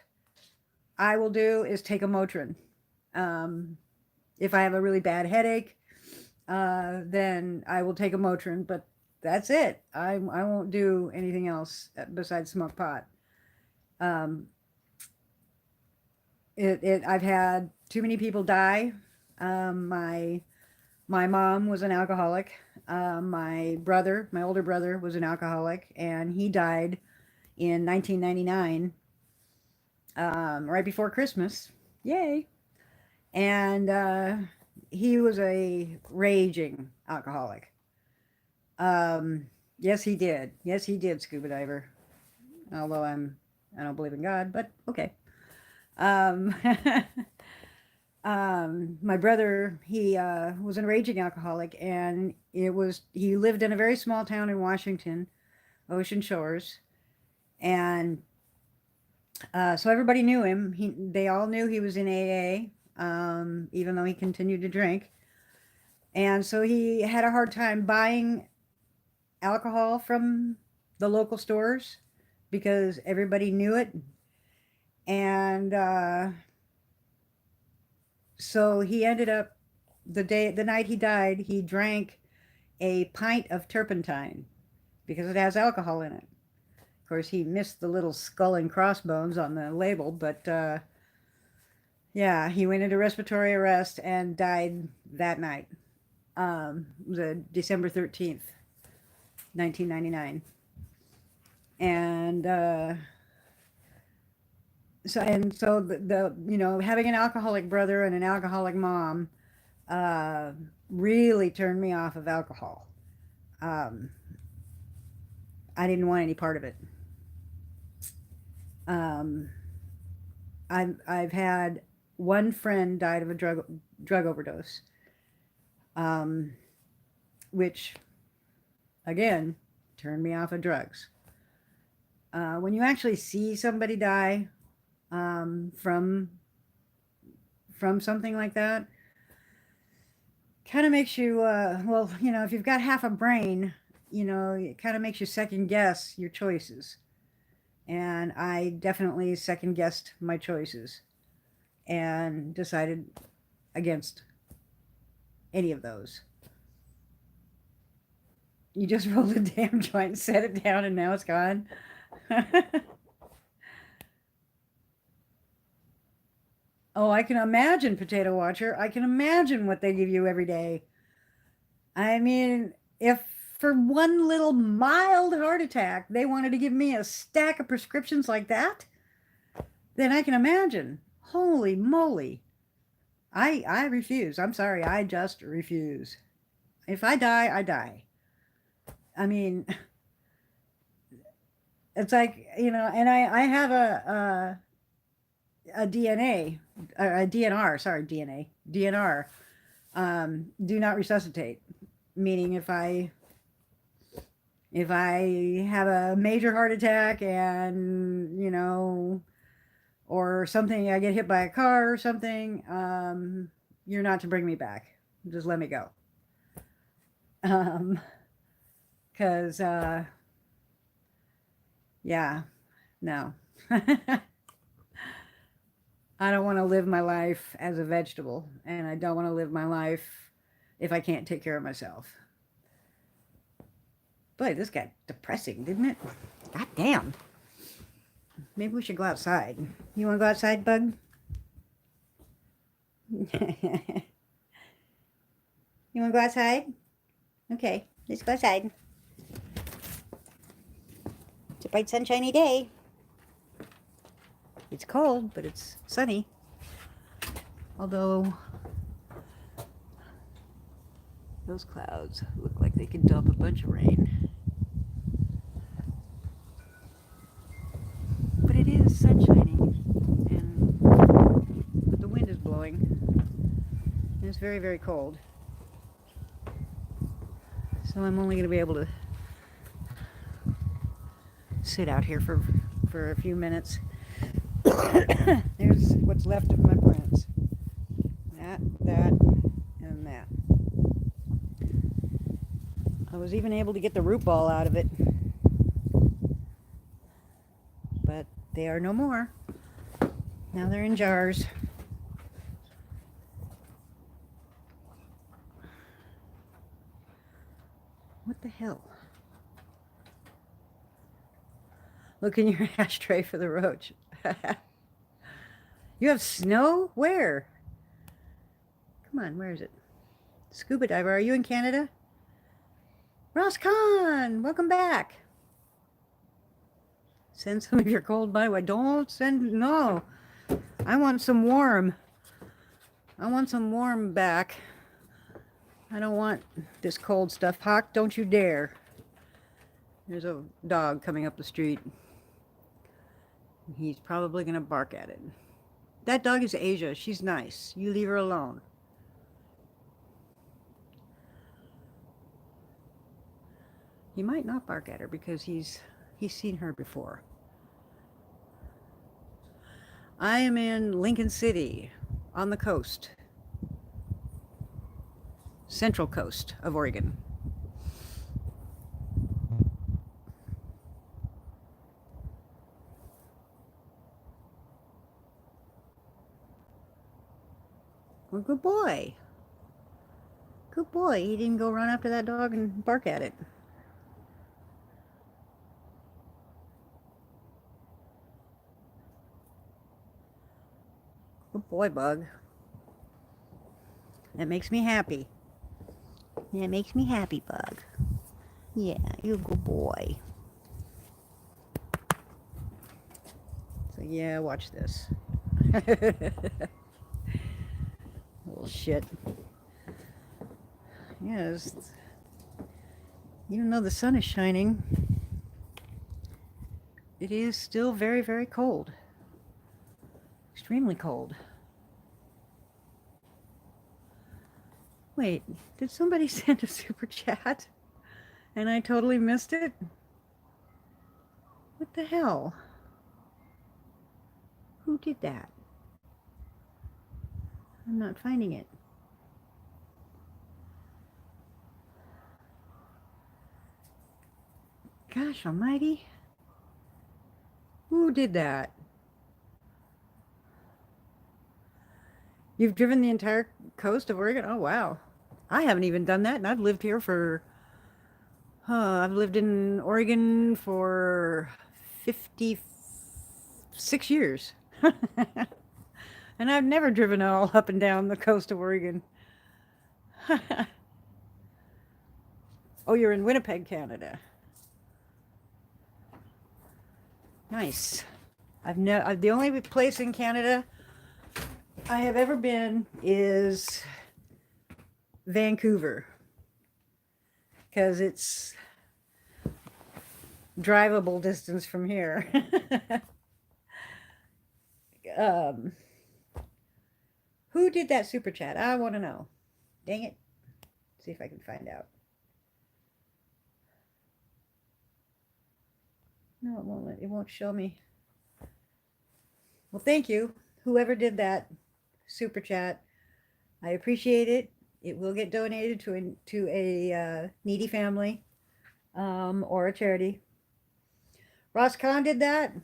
I will do is take a Motrin. If I have a really bad headache, then I will take a Motrin, but that's it. I won't do anything else besides smoke pot. Um, I've had too many people die. My mom was an alcoholic. My older brother was an alcoholic, and he died in 1999, right before Christmas. Yay! And he was a raging alcoholic. Yes, he did. Yes, he did, scuba diver. Although I don't believe in God, but okay. Um, my brother, he was a raging alcoholic, and he lived in a very small town in Washington, Ocean Shores, and so everybody knew him. They all knew he was in AA, even though he continued to drink. And so he had a hard time buying alcohol from the local stores because everybody knew it. And so he ended up, the night he died, he drank a pint of turpentine because it has alcohol in it. Of course, he missed the little skull and crossbones on the label, but yeah, he went into respiratory arrest and died that night. It was December 13th, 1999. And so the you know, having an alcoholic brother and an alcoholic mom really turned me off of alcohol. Um, I didn't want any part of it. Um, I've had one friend died of a drug overdose, which again turned me off of drugs. When you actually see somebody die from something like that, kind of makes you well, you know, if you've got half a brain, you know, it kind of makes you second guess your choices. And I definitely second guessed my choices and decided against any of those. You just rolled a damn joint, set it down, and now it's gone. Oh, I can imagine, Potato Watcher. I can imagine what they give you every day. I mean, if for one little mild heart attack they wanted to give me a stack of prescriptions like that, then I can imagine. Holy moly. I refuse. I'm sorry. I just refuse. If I die, I die. I mean, it's like, you know, and I have a DNA, a DNR, sorry, DNR, do not resuscitate, meaning if I have a major heart attack and, you know, or something, I get hit by a car or something, you're not to bring me back. Just let me go. Because, yeah, no. I don't want to live my life as a vegetable, and I don't want to live my life if I can't take care of myself. Boy, this got depressing, didn't it? God damn. Maybe we should go outside. You want to go outside, Bug? You want to go outside? Okay, let's go outside. It's a bright, sunshiny day. It's cold, but it's sunny. Although those clouds look like they could dump a bunch of rain. But it is sun shining, but the wind is blowing, and it's very, very cold. So I'm only going to be able to sit out here for a few minutes. There's what's left of my plants. That, and that. I was even able to get the root ball out of it. But they are no more. Now they're in jars. What the hell? Look in your ashtray for the roach. You have snow? Where? Come on, where is it? Scuba diver, are you in Canada? Ross Kahn, welcome back. Send some of your cold my way. Don't send, no. I want some warm. I want some warm back. I don't want this cold stuff. Hawk, don't you dare. There's a dog coming up the street. He's probably going to bark at it. That dog is Asia. She's nice. You leave her alone. He might not bark at her because he's seen her before. I am in Lincoln City on the coast. Central coast of Oregon. Well, good boy. Good boy. He didn't go run after that dog and bark at it. Good boy, Bug. That makes me happy. That makes me happy, Bug. Yeah, you're a good boy. So yeah, watch this. Little shit. Yes. Even though the sun is shining, it is still very, very cold. Extremely cold. Wait, did somebody send a super chat? And I totally missed it? What the hell? Who did that? I'm not finding it. Gosh almighty. Who did that? You've driven the entire coast of Oregon? Oh, wow. I haven't even done that, and I've lived here for, I've lived in Oregon for 56 years. And I've never driven all up and down the coast of Oregon. Oh, you're in Winnipeg, Canada. Nice. The only place in Canada I have ever been is Vancouver, because it's drivable distance from here. Who did that super chat? I want to know. Dang it. See if I can find out. No, it won't show me. Well, thank you, whoever did that super chat. I appreciate it. It will get donated to a needy family, or a charity. Ross Khan did that.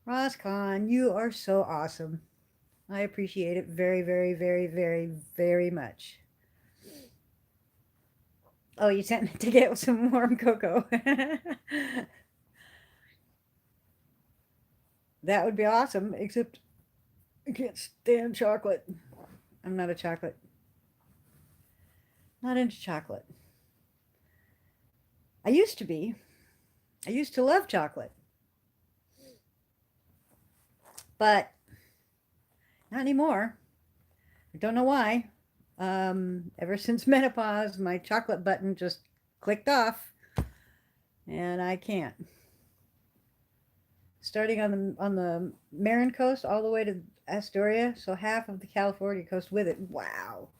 Ross Khan, you are so awesome. I appreciate it very, very, very, very, very much. Oh, you sent me to get some warm cocoa. That would be awesome, except I can't stand chocolate. I'm not a chocolate. Not into chocolate. I used to be. I used to love chocolate. But not anymore. I don't know why. Ever since menopause, my chocolate button just clicked off, and I can't. Starting on the Marin coast all the way to Astoria, so half of the California coast with it. Wow.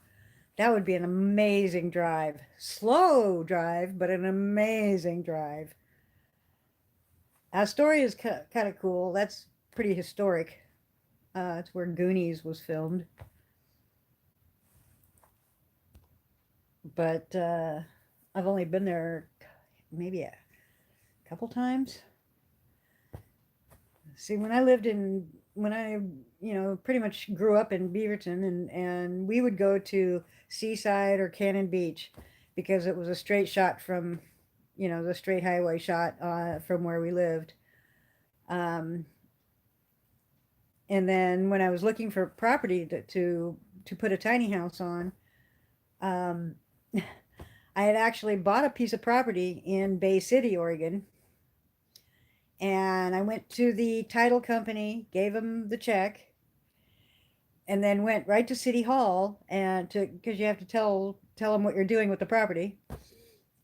That would be an amazing drive. Slow drive, but an amazing drive. Astoria is kind of cool. That's pretty historic. It's where Goonies was filmed. But I've only been there maybe a couple times. See, when I pretty much grew up in Beaverton, and we would go to Seaside or Cannon Beach because it was a straight shot from, the straight highway shot from where we lived. And then when I was looking for property to put a tiny house on, I had actually bought a piece of property in Bay City, Oregon. And I went to the title company, gave them the check, and then went right to City Hall because you have to tell them what you're doing with the property.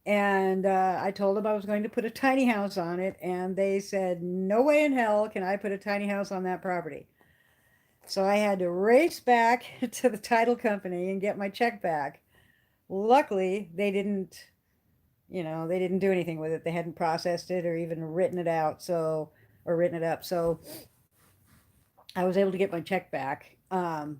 And I told them I was going to put a tiny house on it, and they said, no way in hell can I put a tiny house on that property. So I had to race back to the title company and get my check back. Luckily, they didn't do anything with it. They hadn't processed it or even written it up. So I was able to get my check back,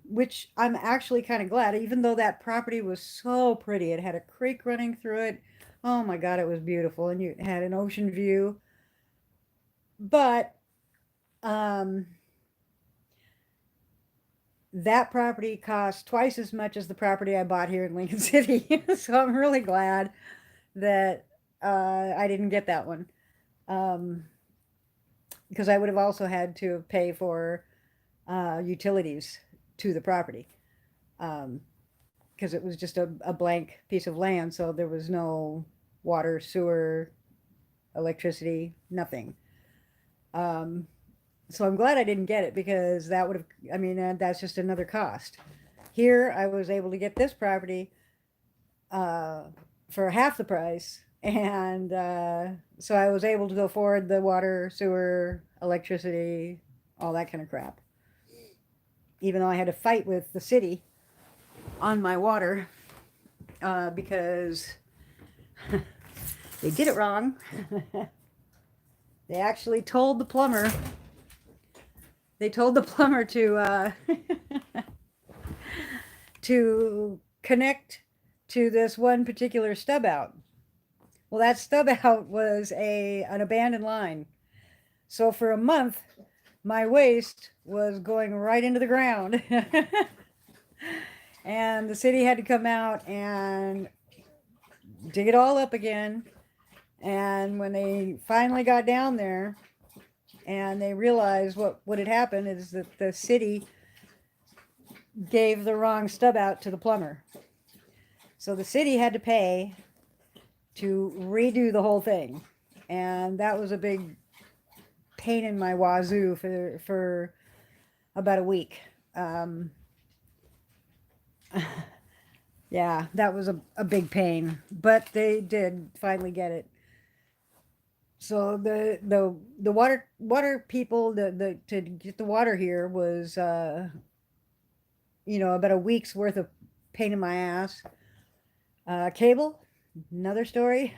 which I'm actually kind of glad, even though that property was so pretty. It had a creek running through it. Oh my God, it was beautiful. And you had an ocean view. But that property cost twice as much as the property I bought here in Lincoln City. So I'm really glad that I didn't get that one. Because I would have also had to pay for utilities to the property. Because it was just a blank piece of land, so there was no water, sewer, electricity, nothing. So I'm glad I didn't get it because that would have, I mean, that's just another cost. Here, I was able to get this property for half the price, and so I was able to afford the water, sewer, electricity, all that kind of crap. Even though I had to fight with the city on my water because they did it wrong. They actually told the plumber. They told the plumber to to connect to this one particular stub out. Well, that stub out was an abandoned line. So for a month, my waste was going right into the ground. And the city had to come out and dig it all up again. And when they finally got down there and they realized what had happened is that the city gave the wrong stub out to the plumber. So the city had to pay to redo the whole thing. And that was a big pain in my wazoo for about a week. Yeah, that was a big pain, but they did finally get it. So the water people, the to get the water here was about a week's worth of pain in my ass. Cable, another story.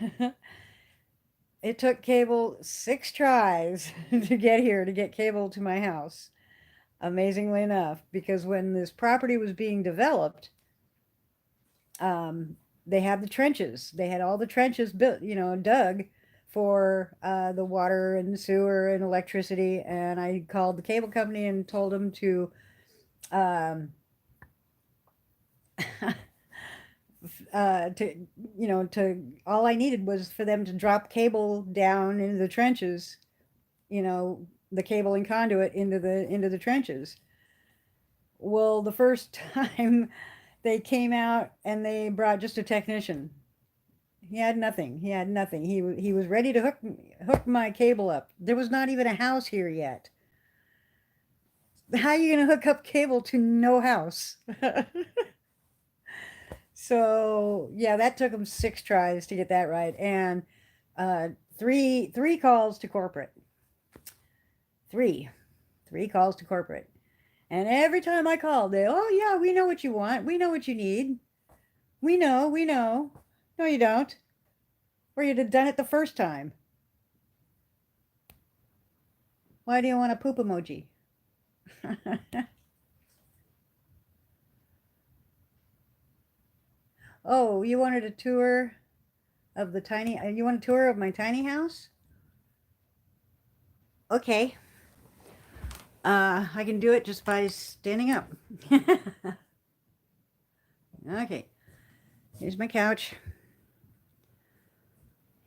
It took cable 6 tries to get here, to get cable to my house, amazingly enough, because when this property was being developed, they had the trenches. They had all the trenches built, dug for the water and sewer and electricity. And I called the cable company and told them to um, to all I needed was for them to drop cable down into the trenches, the cable and conduit into the trenches. Well, the first time they came out and they brought just a technician. He had nothing. He had nothing. He was ready to hook my cable up. There was not even a house here yet. How are you going to hook up cable to no house? So yeah, that took them 6 tries to get that right, and three calls to corporate. Three calls to corporate, and every time I called, they, oh yeah, we know what you want, we know what you need, we know. No, you don't. Or you'd have done it the first time. Why do you want a poop emoji? Oh, you wanted a tour of the tiny, you want a tour of my tiny house? Okay. I can do it just by standing up. Okay. Here's my couch.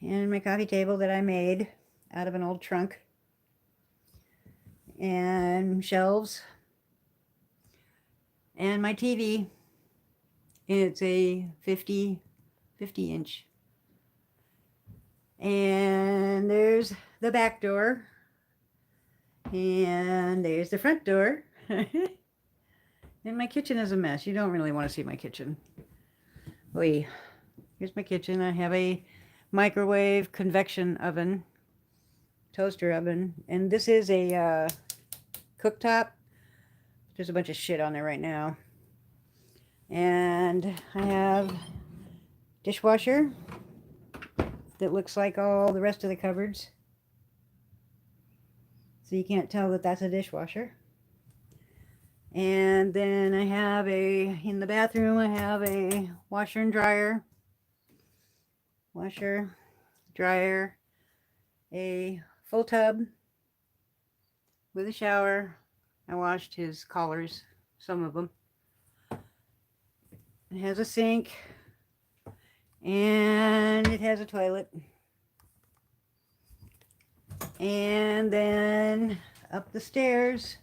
And my coffee table that I made out of an old trunk. And shelves. And my TV. It's a 50 inch. And there's the back door. And there's the front door. And my kitchen is a mess. You don't really want to see my kitchen. Oy. Here's my kitchen. I have a microwave convection oven, toaster oven, and this is a cooktop. There's a bunch of shit on there right now. And I have dishwasher that looks like all the rest of the cupboards. So you can't tell that that's a dishwasher. And then I have in the bathroom, I have a washer and dryer. Washer, dryer, a full tub with a shower. I washed his collars some of them. It has a sink, and it has a toilet. And then up the stairs,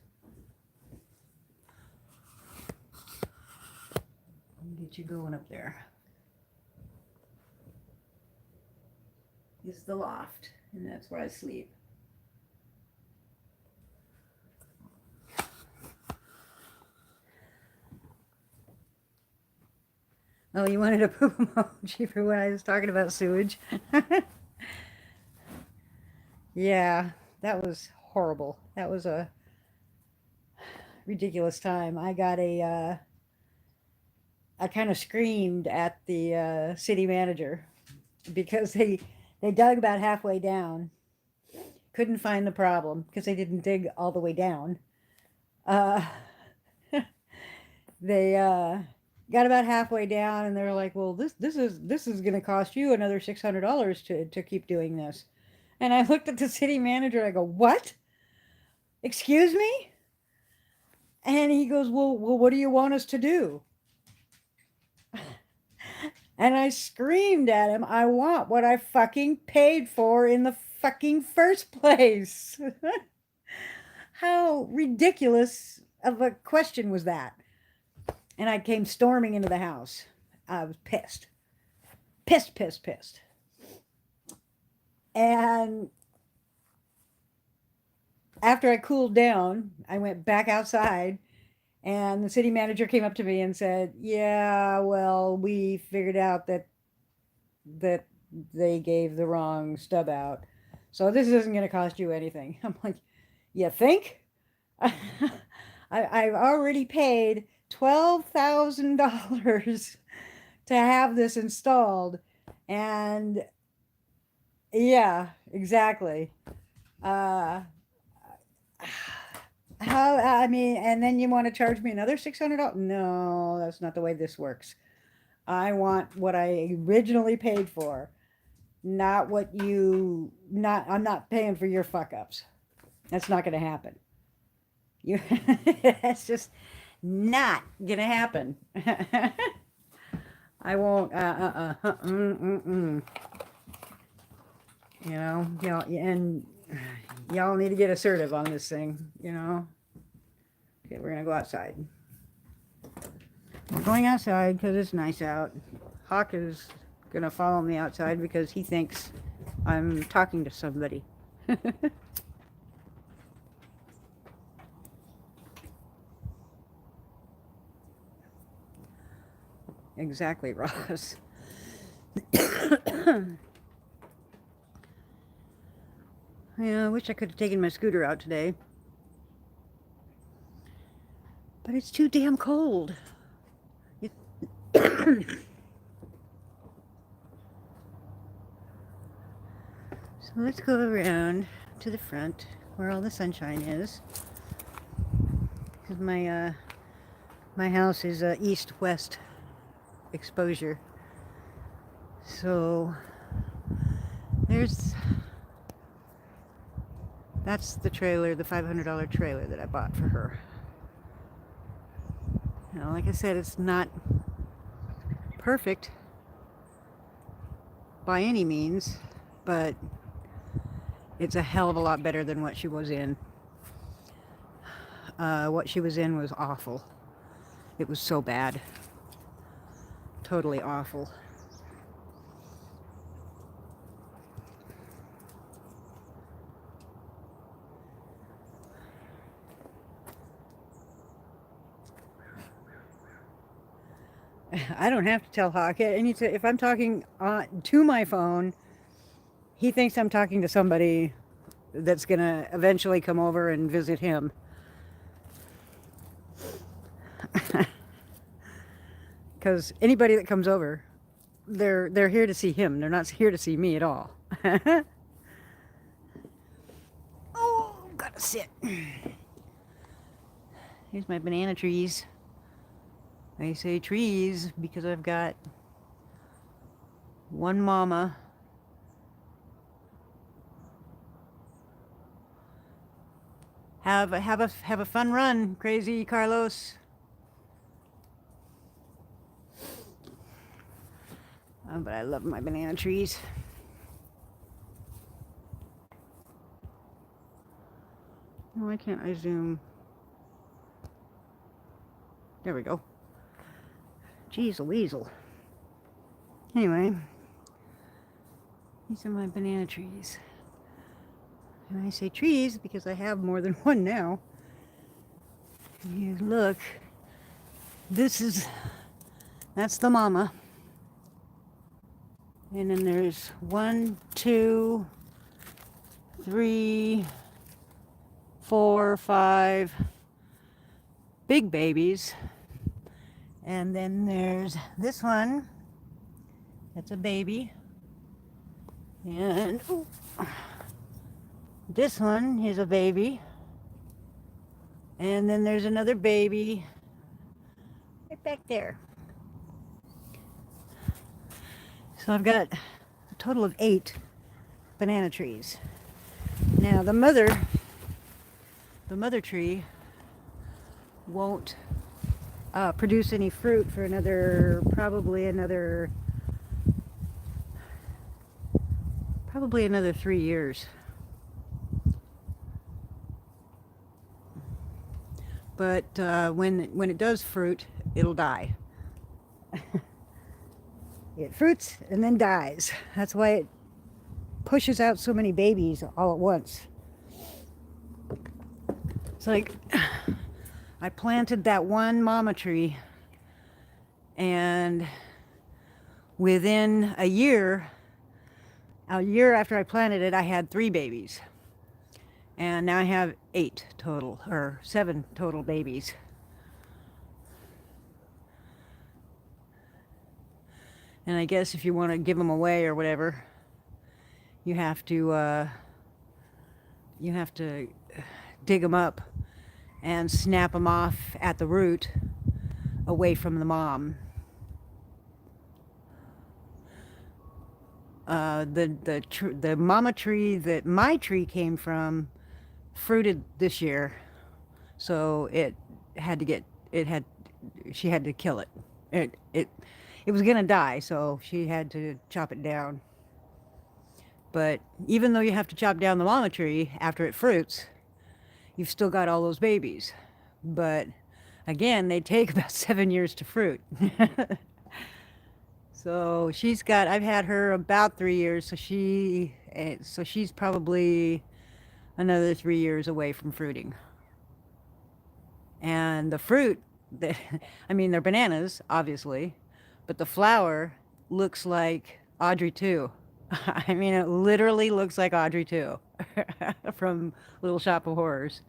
I'll get you going up there, is the loft, and that's where I sleep. Oh, you wanted a poop emoji for when I was talking about sewage? Yeah, that was horrible. That was a ridiculous time. I kind of screamed at the city manager because they dug about halfway down, couldn't find the problem because they didn't dig all the way down. Uh, they got about halfway down and they were like, "Well, this is going to cost you another $600 to keep doing this." And I looked at the city manager. I go, "What? Excuse me?" And he goes, "Well, what do you want us to do?" And I screamed at him, "I want what I fucking paid for in the fucking first place." How ridiculous of a question was that? And I came storming into the house. I was pissed. Pissed. And after I cooled down, I went back outside, and the city manager came up to me and said, "Yeah, well, we figured out that they gave the wrong stub out. So this isn't going to cost you anything." I'm like, "You think?" I've already paid $12,000 to have this installed. And yeah, exactly. I mean, and then you want to charge me another $600? No, that's not the way this works. I want what I originally paid for, not what I'm not paying for your fuck ups. That's not going to happen. That's just not going to happen. I won't, and y'all need to get assertive on this thing, Okay, we're going to go outside. We're going outside because it's nice out. Hawk is going to follow me outside because he thinks I'm talking to somebody. Exactly, Ross. Yeah, I wish I could have taken my scooter out today. But it's too damn cold. So let's go around to the front where all the sunshine is. Because my house is east-west exposure. So that's the trailer, the $500 trailer that I bought for her. Like I said, it's not perfect by any means, but it's a hell of a lot better than what she was in. What she was in was awful. It was so bad. Totally awful. I don't have to tell Hawk. If I'm talking to my phone, he thinks I'm talking to somebody that's going to eventually come over and visit him. Because anybody that comes over, they're here to see him. They're not here to see me at all. Oh, gotta sit. Here's my banana trees. I say trees because I've got one mama. Have a fun run, crazy Carlos. But I love my banana trees. Why can't I zoom? There we go. Jeez, a weasel. Anyway, these are my banana trees. And I say trees because I have more than one now. If you look, that's the mama. And then there's 1, 2, 3, 4, 5 big babies. And then there's this one. That's a baby. And this one is a baby. And then there's another baby right back there. So I've got a total of 8 banana trees. Now the mother tree won't produce any fruit for probably another 3 years. But when it does fruit, it'll die. It fruits and then dies. That's why it pushes out so many babies all at once. It's like I planted that one mama tree, and within a year after I planted it, I had 3 babies. And now I have 8 total, or 7 total babies. And I guess if you want to give them away or whatever, you have to dig them up and snap them off at the root away from the mom. The mama tree that my tree came from fruited this year, so she had to kill it. It was gonna die, so she had to chop it down. But even though you have to chop down the mama tree after it fruits, you've still got all those babies. But again, they take about 7 years to fruit. So I've had her about 3 years, so she's probably another 3 years away from fruiting. And the fruit, they're bananas, obviously, but the flower looks like Audrey 2. I mean, it literally looks like Audrey 2 from Little Shop of Horrors.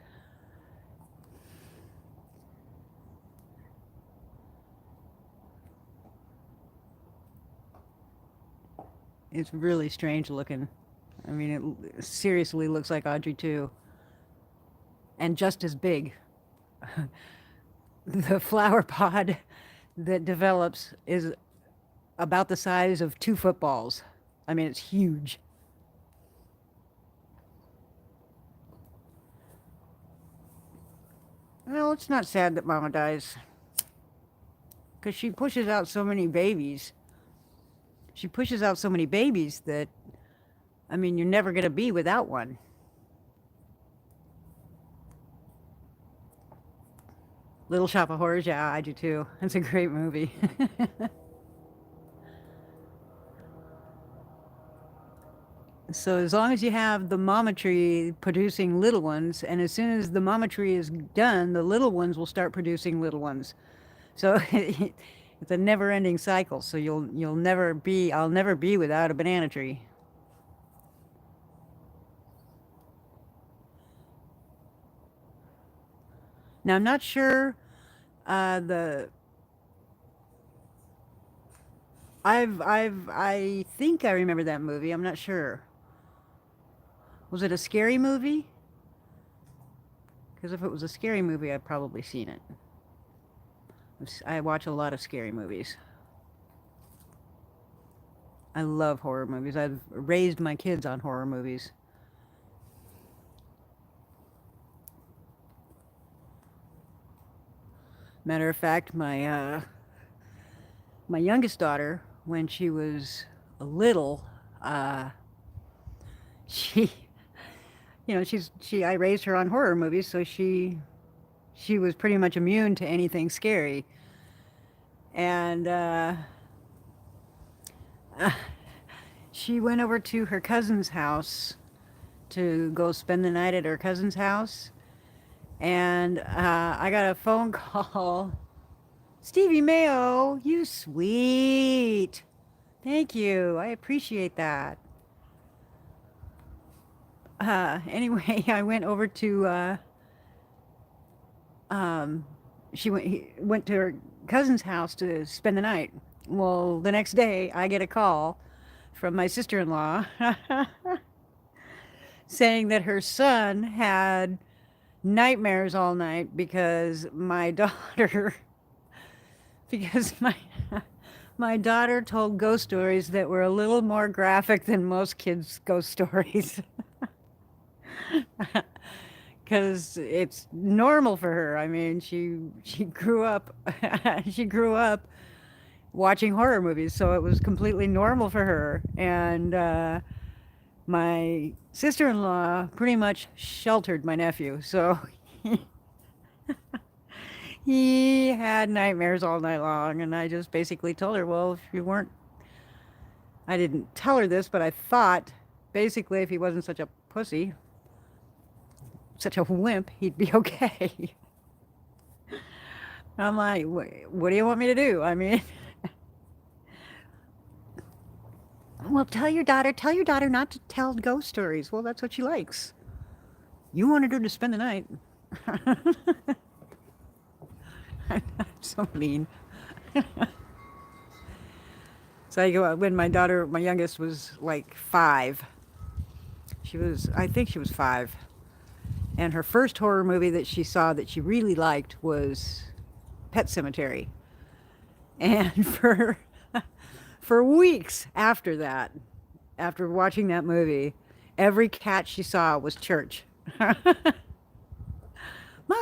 It's really strange looking. I mean, it seriously looks like Audrey 2. And just as big. The flower pod that develops is about the size of 2 footballs. I mean, it's huge. Well, it's not sad that Mama dies, because she pushes out so many babies. She pushes out so many babies that, I mean, you're never going to be without one. Little Shop of Horrors, yeah, I do too. It's a great movie. So as long as you have the mama tree producing little ones, and as soon as the mama tree is done, the little ones will start producing little ones. So it's a never-ending cycle. So I'll never be without a banana tree. Now I'm not sure I think I remember that movie. I'm not sure. Was it a scary movie? Because if it was a scary movie, I've probably seen it. I watch a lot of scary movies. I love horror movies. I've raised my kids on horror movies. Matter of fact, my youngest daughter when she was little, uh, she, I raised her on horror movies, so she was pretty much immune to anything scary. And she went over to her cousin's house to go spend the night at her cousin's house. And I got a phone call. Stevie Mayo, you sweet. Thank you. I appreciate that. Anyway, I went over to he went to her cousin's house to spend the night. Well, the next day I get a call from my sister-in-law saying that her son had nightmares all night because my daughter because my daughter told ghost stories that were a little more graphic than most kids' ghost stories. Because it's normal for her. I mean, she grew up she grew up watching horror movies, so it was completely normal for her. And my sister-in-law pretty much sheltered my nephew, so he had nightmares all night long. And I just basically told her, well, if you weren't, I didn't tell her this, but I thought basically if he wasn't such a pussy, such a wimp, he'd be okay. I'm like, what do you want me to do? I mean, well, tell your daughter not to tell ghost stories. Well, that's what she likes. You wanted her to spend the night. I'm so mean. So I go when my daughter, my youngest, was like 5. I think she was 5. And her first horror movie that she saw that she really liked was Pet Sematary. And for weeks after that, after watching that movie, every cat she saw was Church. Mom,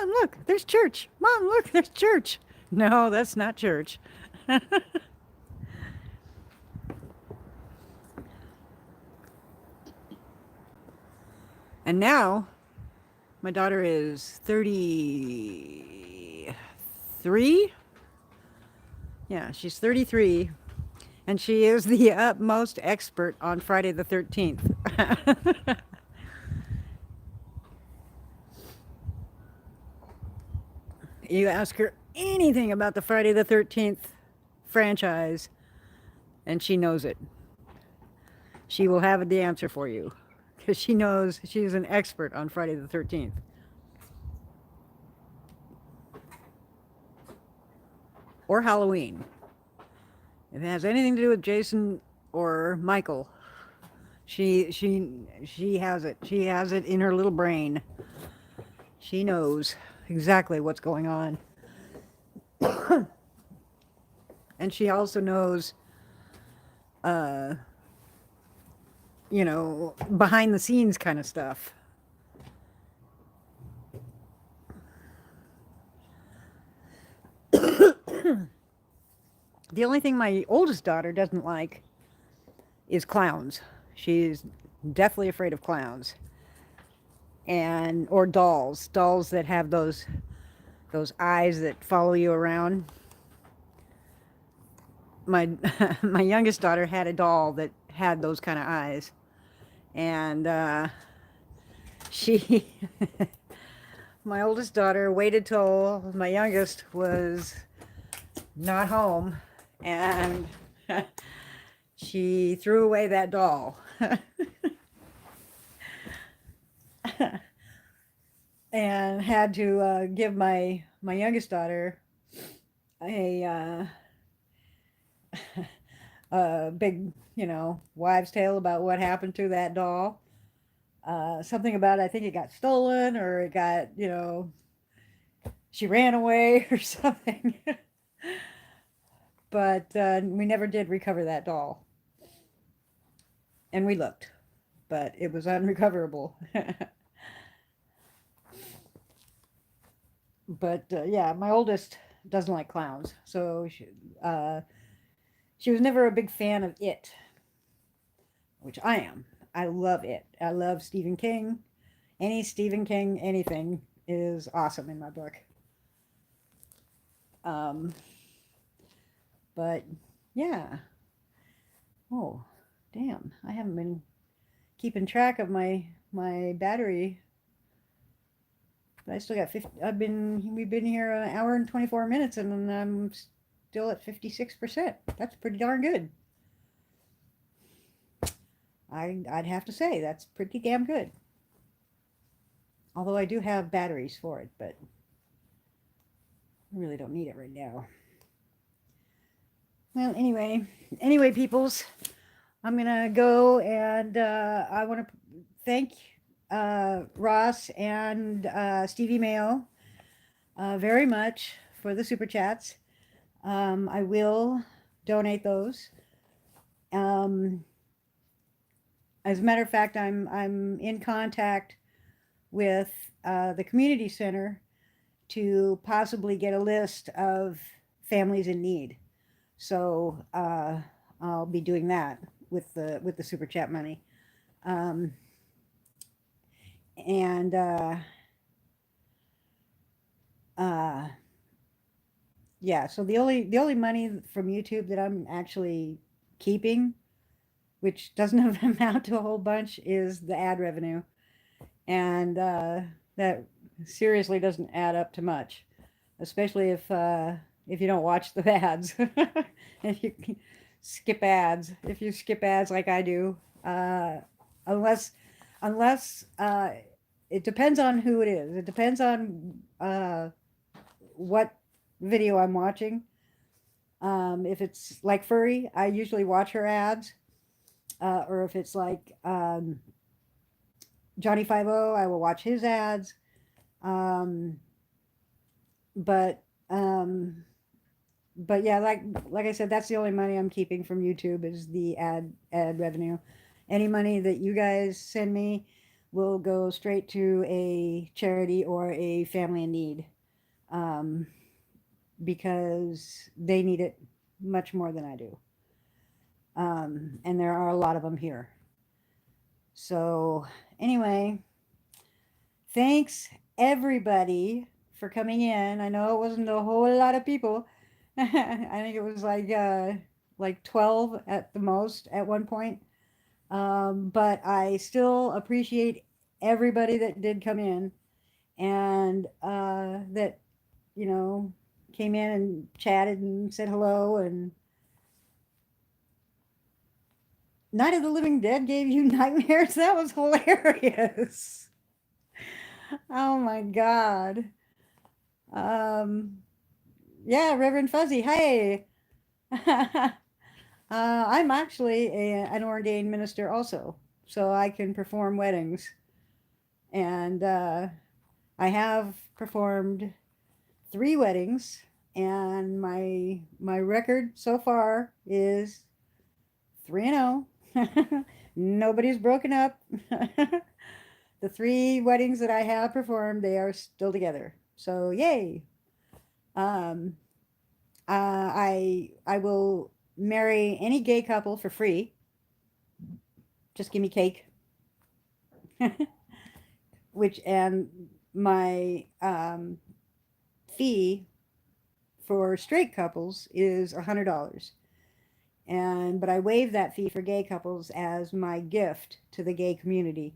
look, there's Church. Mom, look, there's Church. No, that's not Church. And now my daughter is 33. Yeah, she's 33. And she is the utmost expert on Friday the 13th. You ask her anything about the Friday the 13th franchise, and she knows it. She will have the answer for you because she knows she's an expert on Friday the 13th. Or Halloween. If it has anything to do with Jason or Michael, she has it. She has it in her little brain. She knows exactly what's going on. And she also knows, behind the scenes kind of stuff. The only thing my oldest daughter doesn't like is clowns. She's deathly afraid of clowns. Or dolls that have those eyes that follow you around. My my youngest daughter had a doll that had those kind of eyes, and she my oldest daughter waited till my youngest was not home, and she threw away that doll. And had to give my youngest daughter a a big, wives' tale about what happened to that doll. Something about, I think it got stolen, or it got, she ran away or something. But we never did recover that doll. And we looked, but it was unrecoverable. But yeah, my oldest doesn't like clowns, so She was never a big fan of it, which I am. I love it. I love Stephen King. Any Stephen King, anything is awesome in my book. Um, but yeah. Oh, damn. I haven't been keeping track of my battery. But I still got 50. We've been here an hour and 24 minutes and I'm still at 56%. That's pretty darn good. I'd have to say that's pretty damn good. Although I do have batteries for it, but I really don't need it right now. Well, anyway, peoples, I'm gonna go and I want to thank Ross and Stevie Mayo very much for the super chats. I will donate those. As a matter of fact, I'm in contact with the community center to possibly get a list of families in need. So I'll be doing that with the super chat money. And yeah, so the only money from YouTube that I'm actually keeping, which doesn't amount to a whole bunch, is the ad revenue, and that seriously doesn't add up to much, especially if you don't watch the ads, if you skip ads, if you skip ads like I do, unless it depends on who it is. It depends on what video I'm watching. If it's like Furry, I usually watch her ads. Or if it's like Johnny 50, I will watch his ads. But yeah, like I said, that's the only money I'm keeping from YouTube is the ad revenue. Any money that you guys send me will go straight to a charity or a family in need, because they need it much more than I do. And there are a lot of them here. So anyway, thanks everybody for coming in. I know it wasn't a whole lot of people. I think it was like 12 at the most at one point. But I still appreciate everybody that did come in and that, came in and chatted and said hello. And Night of the Living Dead gave you nightmares? That was hilarious. Oh my God. Um, yeah, Reverend Fuzzy, hey. I'm actually an ordained minister also, so I can perform weddings. And I have performed 3 weddings, and my record so far is 3-0. Nobody's broken up. The 3 weddings that I have performed, they are still together. So yay. Um, I will marry any gay couple for free. Just give me cake. And my fee for straight couples is $100. But I waive that fee for gay couples as my gift to the gay community,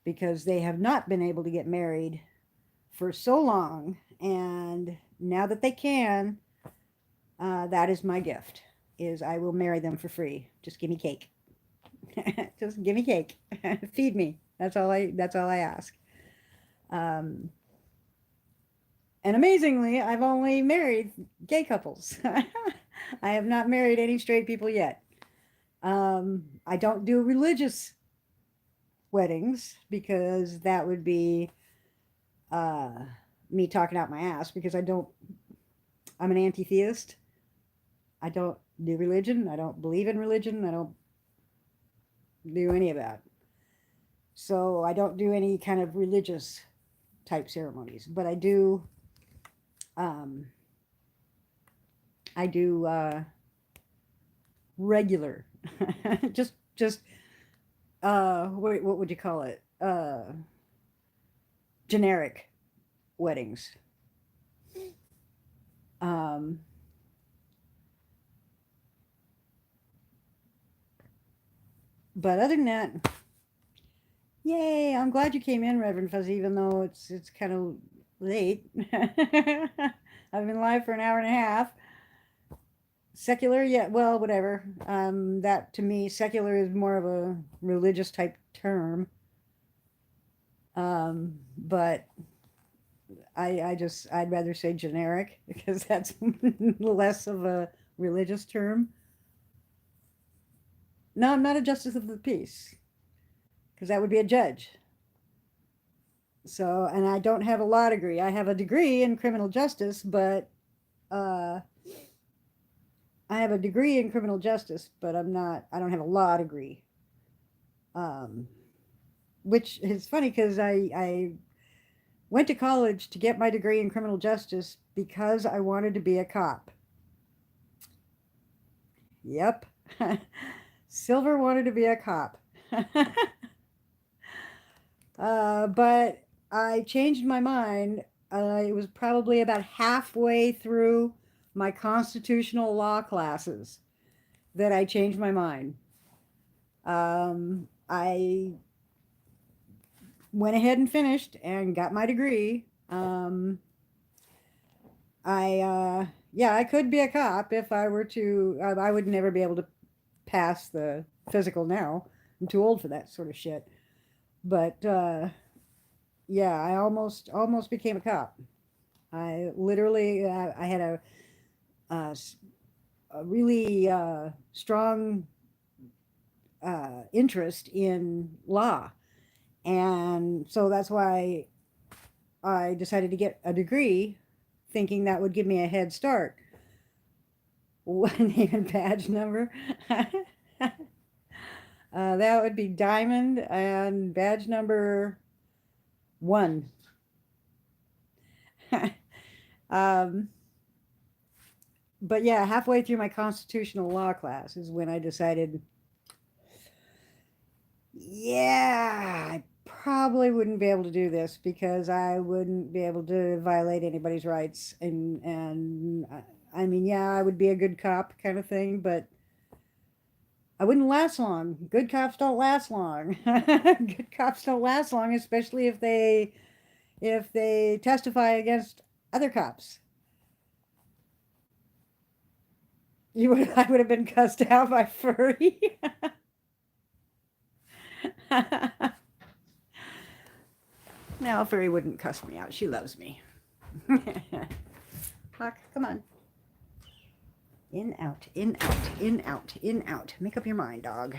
because they have not been able to get married for so long, and now that they can, that is my gift, is I will marry them for free. Just give me cake. Just give me cake. Feed me. That's all I ask. And amazingly, I've only married gay couples. I have not married any straight people yet. I don't do religious weddings because that would be me talking out my ass, because I'm an anti-theist. I don't do religion. I don't believe in religion. I don't do any of that. So I don't do any kind of religious type ceremonies, but I do regular, just what would you call it? Generic weddings. Um, but other than that, yay! I'm glad you came in, Reverend Fuzzy, even though it's kind of late. I've been live for an hour and a half. Secular, yeah, well, whatever. That to me, secular is more of a religious type term. But I'd rather say generic because that's less of a religious term. No, I'm not a justice of the peace because that would be a judge. So, and I don't have a law degree. I have a degree in criminal justice, but uh, I have a degree in criminal justice, but I don't have a law degree. Um, which is funny because I went to college to get my degree in criminal justice because I wanted to be a cop. Yep. Silver wanted to be a cop. But I changed my mind. It was probably about halfway through my constitutional law classes that I changed my mind. I went ahead and finished and got my degree. Yeah, I could be a cop if I were to. I would never be able to pass the physical now. I'm too old for that sort of shit. But yeah, I almost became a cop. I literally I had a, a really strong interest in law, and so that's why I decided to get a degree, thinking that would give me a head start. Name and badge number. That would be diamond and badge number 1. um, but yeah, halfway through my constitutional law class is when I decided, yeah, I probably wouldn't be able to do this because I wouldn't be able to violate anybody's rights. And I mean, yeah, I would be a good cop kind of thing, but I wouldn't last long. Good cops don't last long. Good cops don't last long, especially if they testify against other cops. I would have been cussed out by Furry. No, Furry wouldn't cuss me out. She loves me. Hawk, come on. In, out, in, out, in, out, in, out. Make up your mind, dog.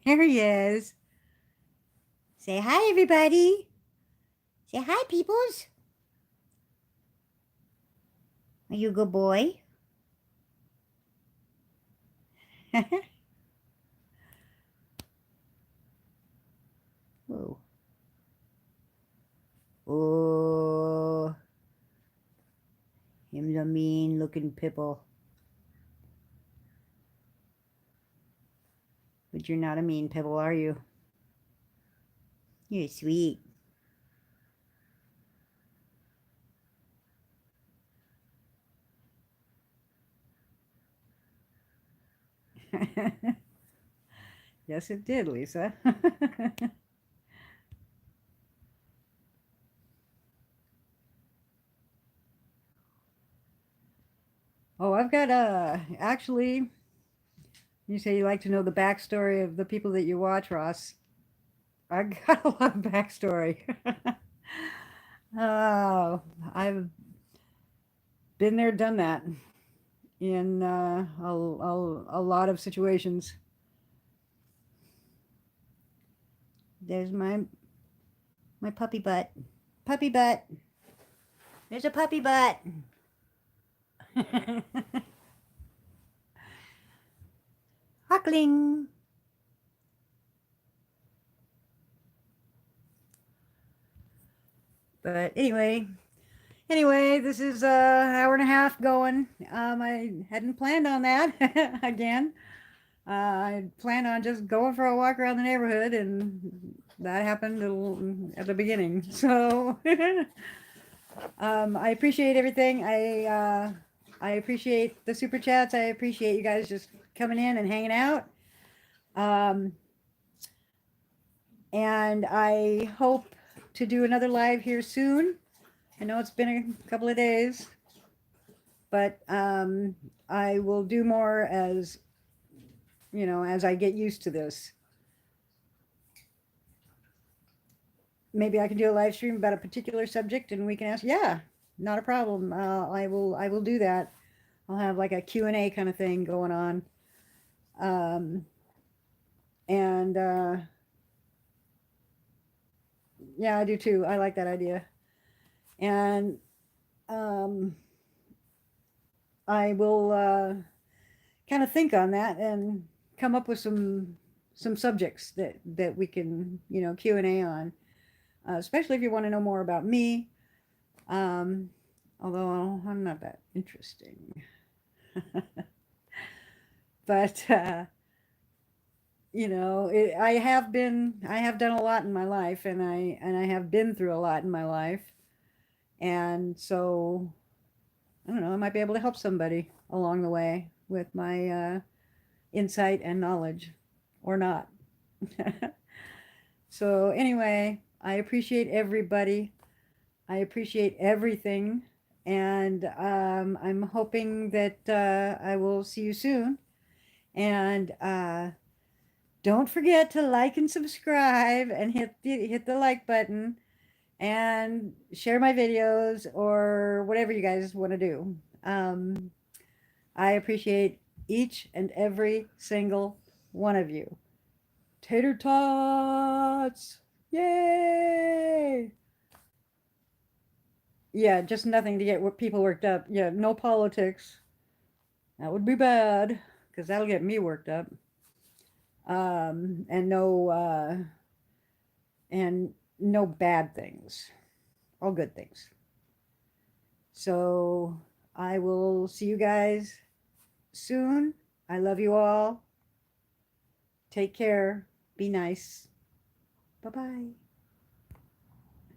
Here he is. Say hi, everybody. Say hi, peoples. Are you a good boy? Whoa. Oh, him's a mean looking pipple. But you're not a mean pipple, are you? You're sweet. Yes, it did, Lisa. Oh, I've got actually, you say you like to know the backstory of the people that you watch, Ross. I got a lot of backstory. Oh, I've been there, done that in a lot of situations. There's my puppy butt. Puppy butt. There's a puppy butt. Huckling. But anyway, Anyway, this is a hour and a half going. I hadn't planned on that again. I planned on just going for a walk around the neighborhood, and that happened at the beginning. So I appreciate everything. I appreciate the super chats. I appreciate you guys just coming in and hanging out. Um, and I hope to do another live here soon. I know it's been a couple of days, but I will do more as as I get used to this. Maybe I can do a live stream about a particular subject and we can ask. Yeah, not a problem. I will do that. I'll have like a Q&A kind of thing going on. And yeah, I do too. I like that idea. And I will kind of think on that and come up with some subjects that we can Q&A on, especially if you want to know more about me. Although I'm not that interesting. But I have done a lot in my life, and I have been through a lot in my life, and so I don't know, I might be able to help somebody along the way with my insight and knowledge, or not. So anyway, I appreciate everybody. I appreciate everything, and I'm hoping that I will see you soon. And don't forget to like and subscribe and hit the like button and share my videos or whatever you guys want to do. I appreciate each and every single one of you. Tater tots! Yay! Yeah, just nothing to get people worked up. Yeah, no politics. That would be bad, because that'll get me worked up. And no bad things, all good things. So I will see you guys soon. I love you all. Take care. Be nice. Bye-bye.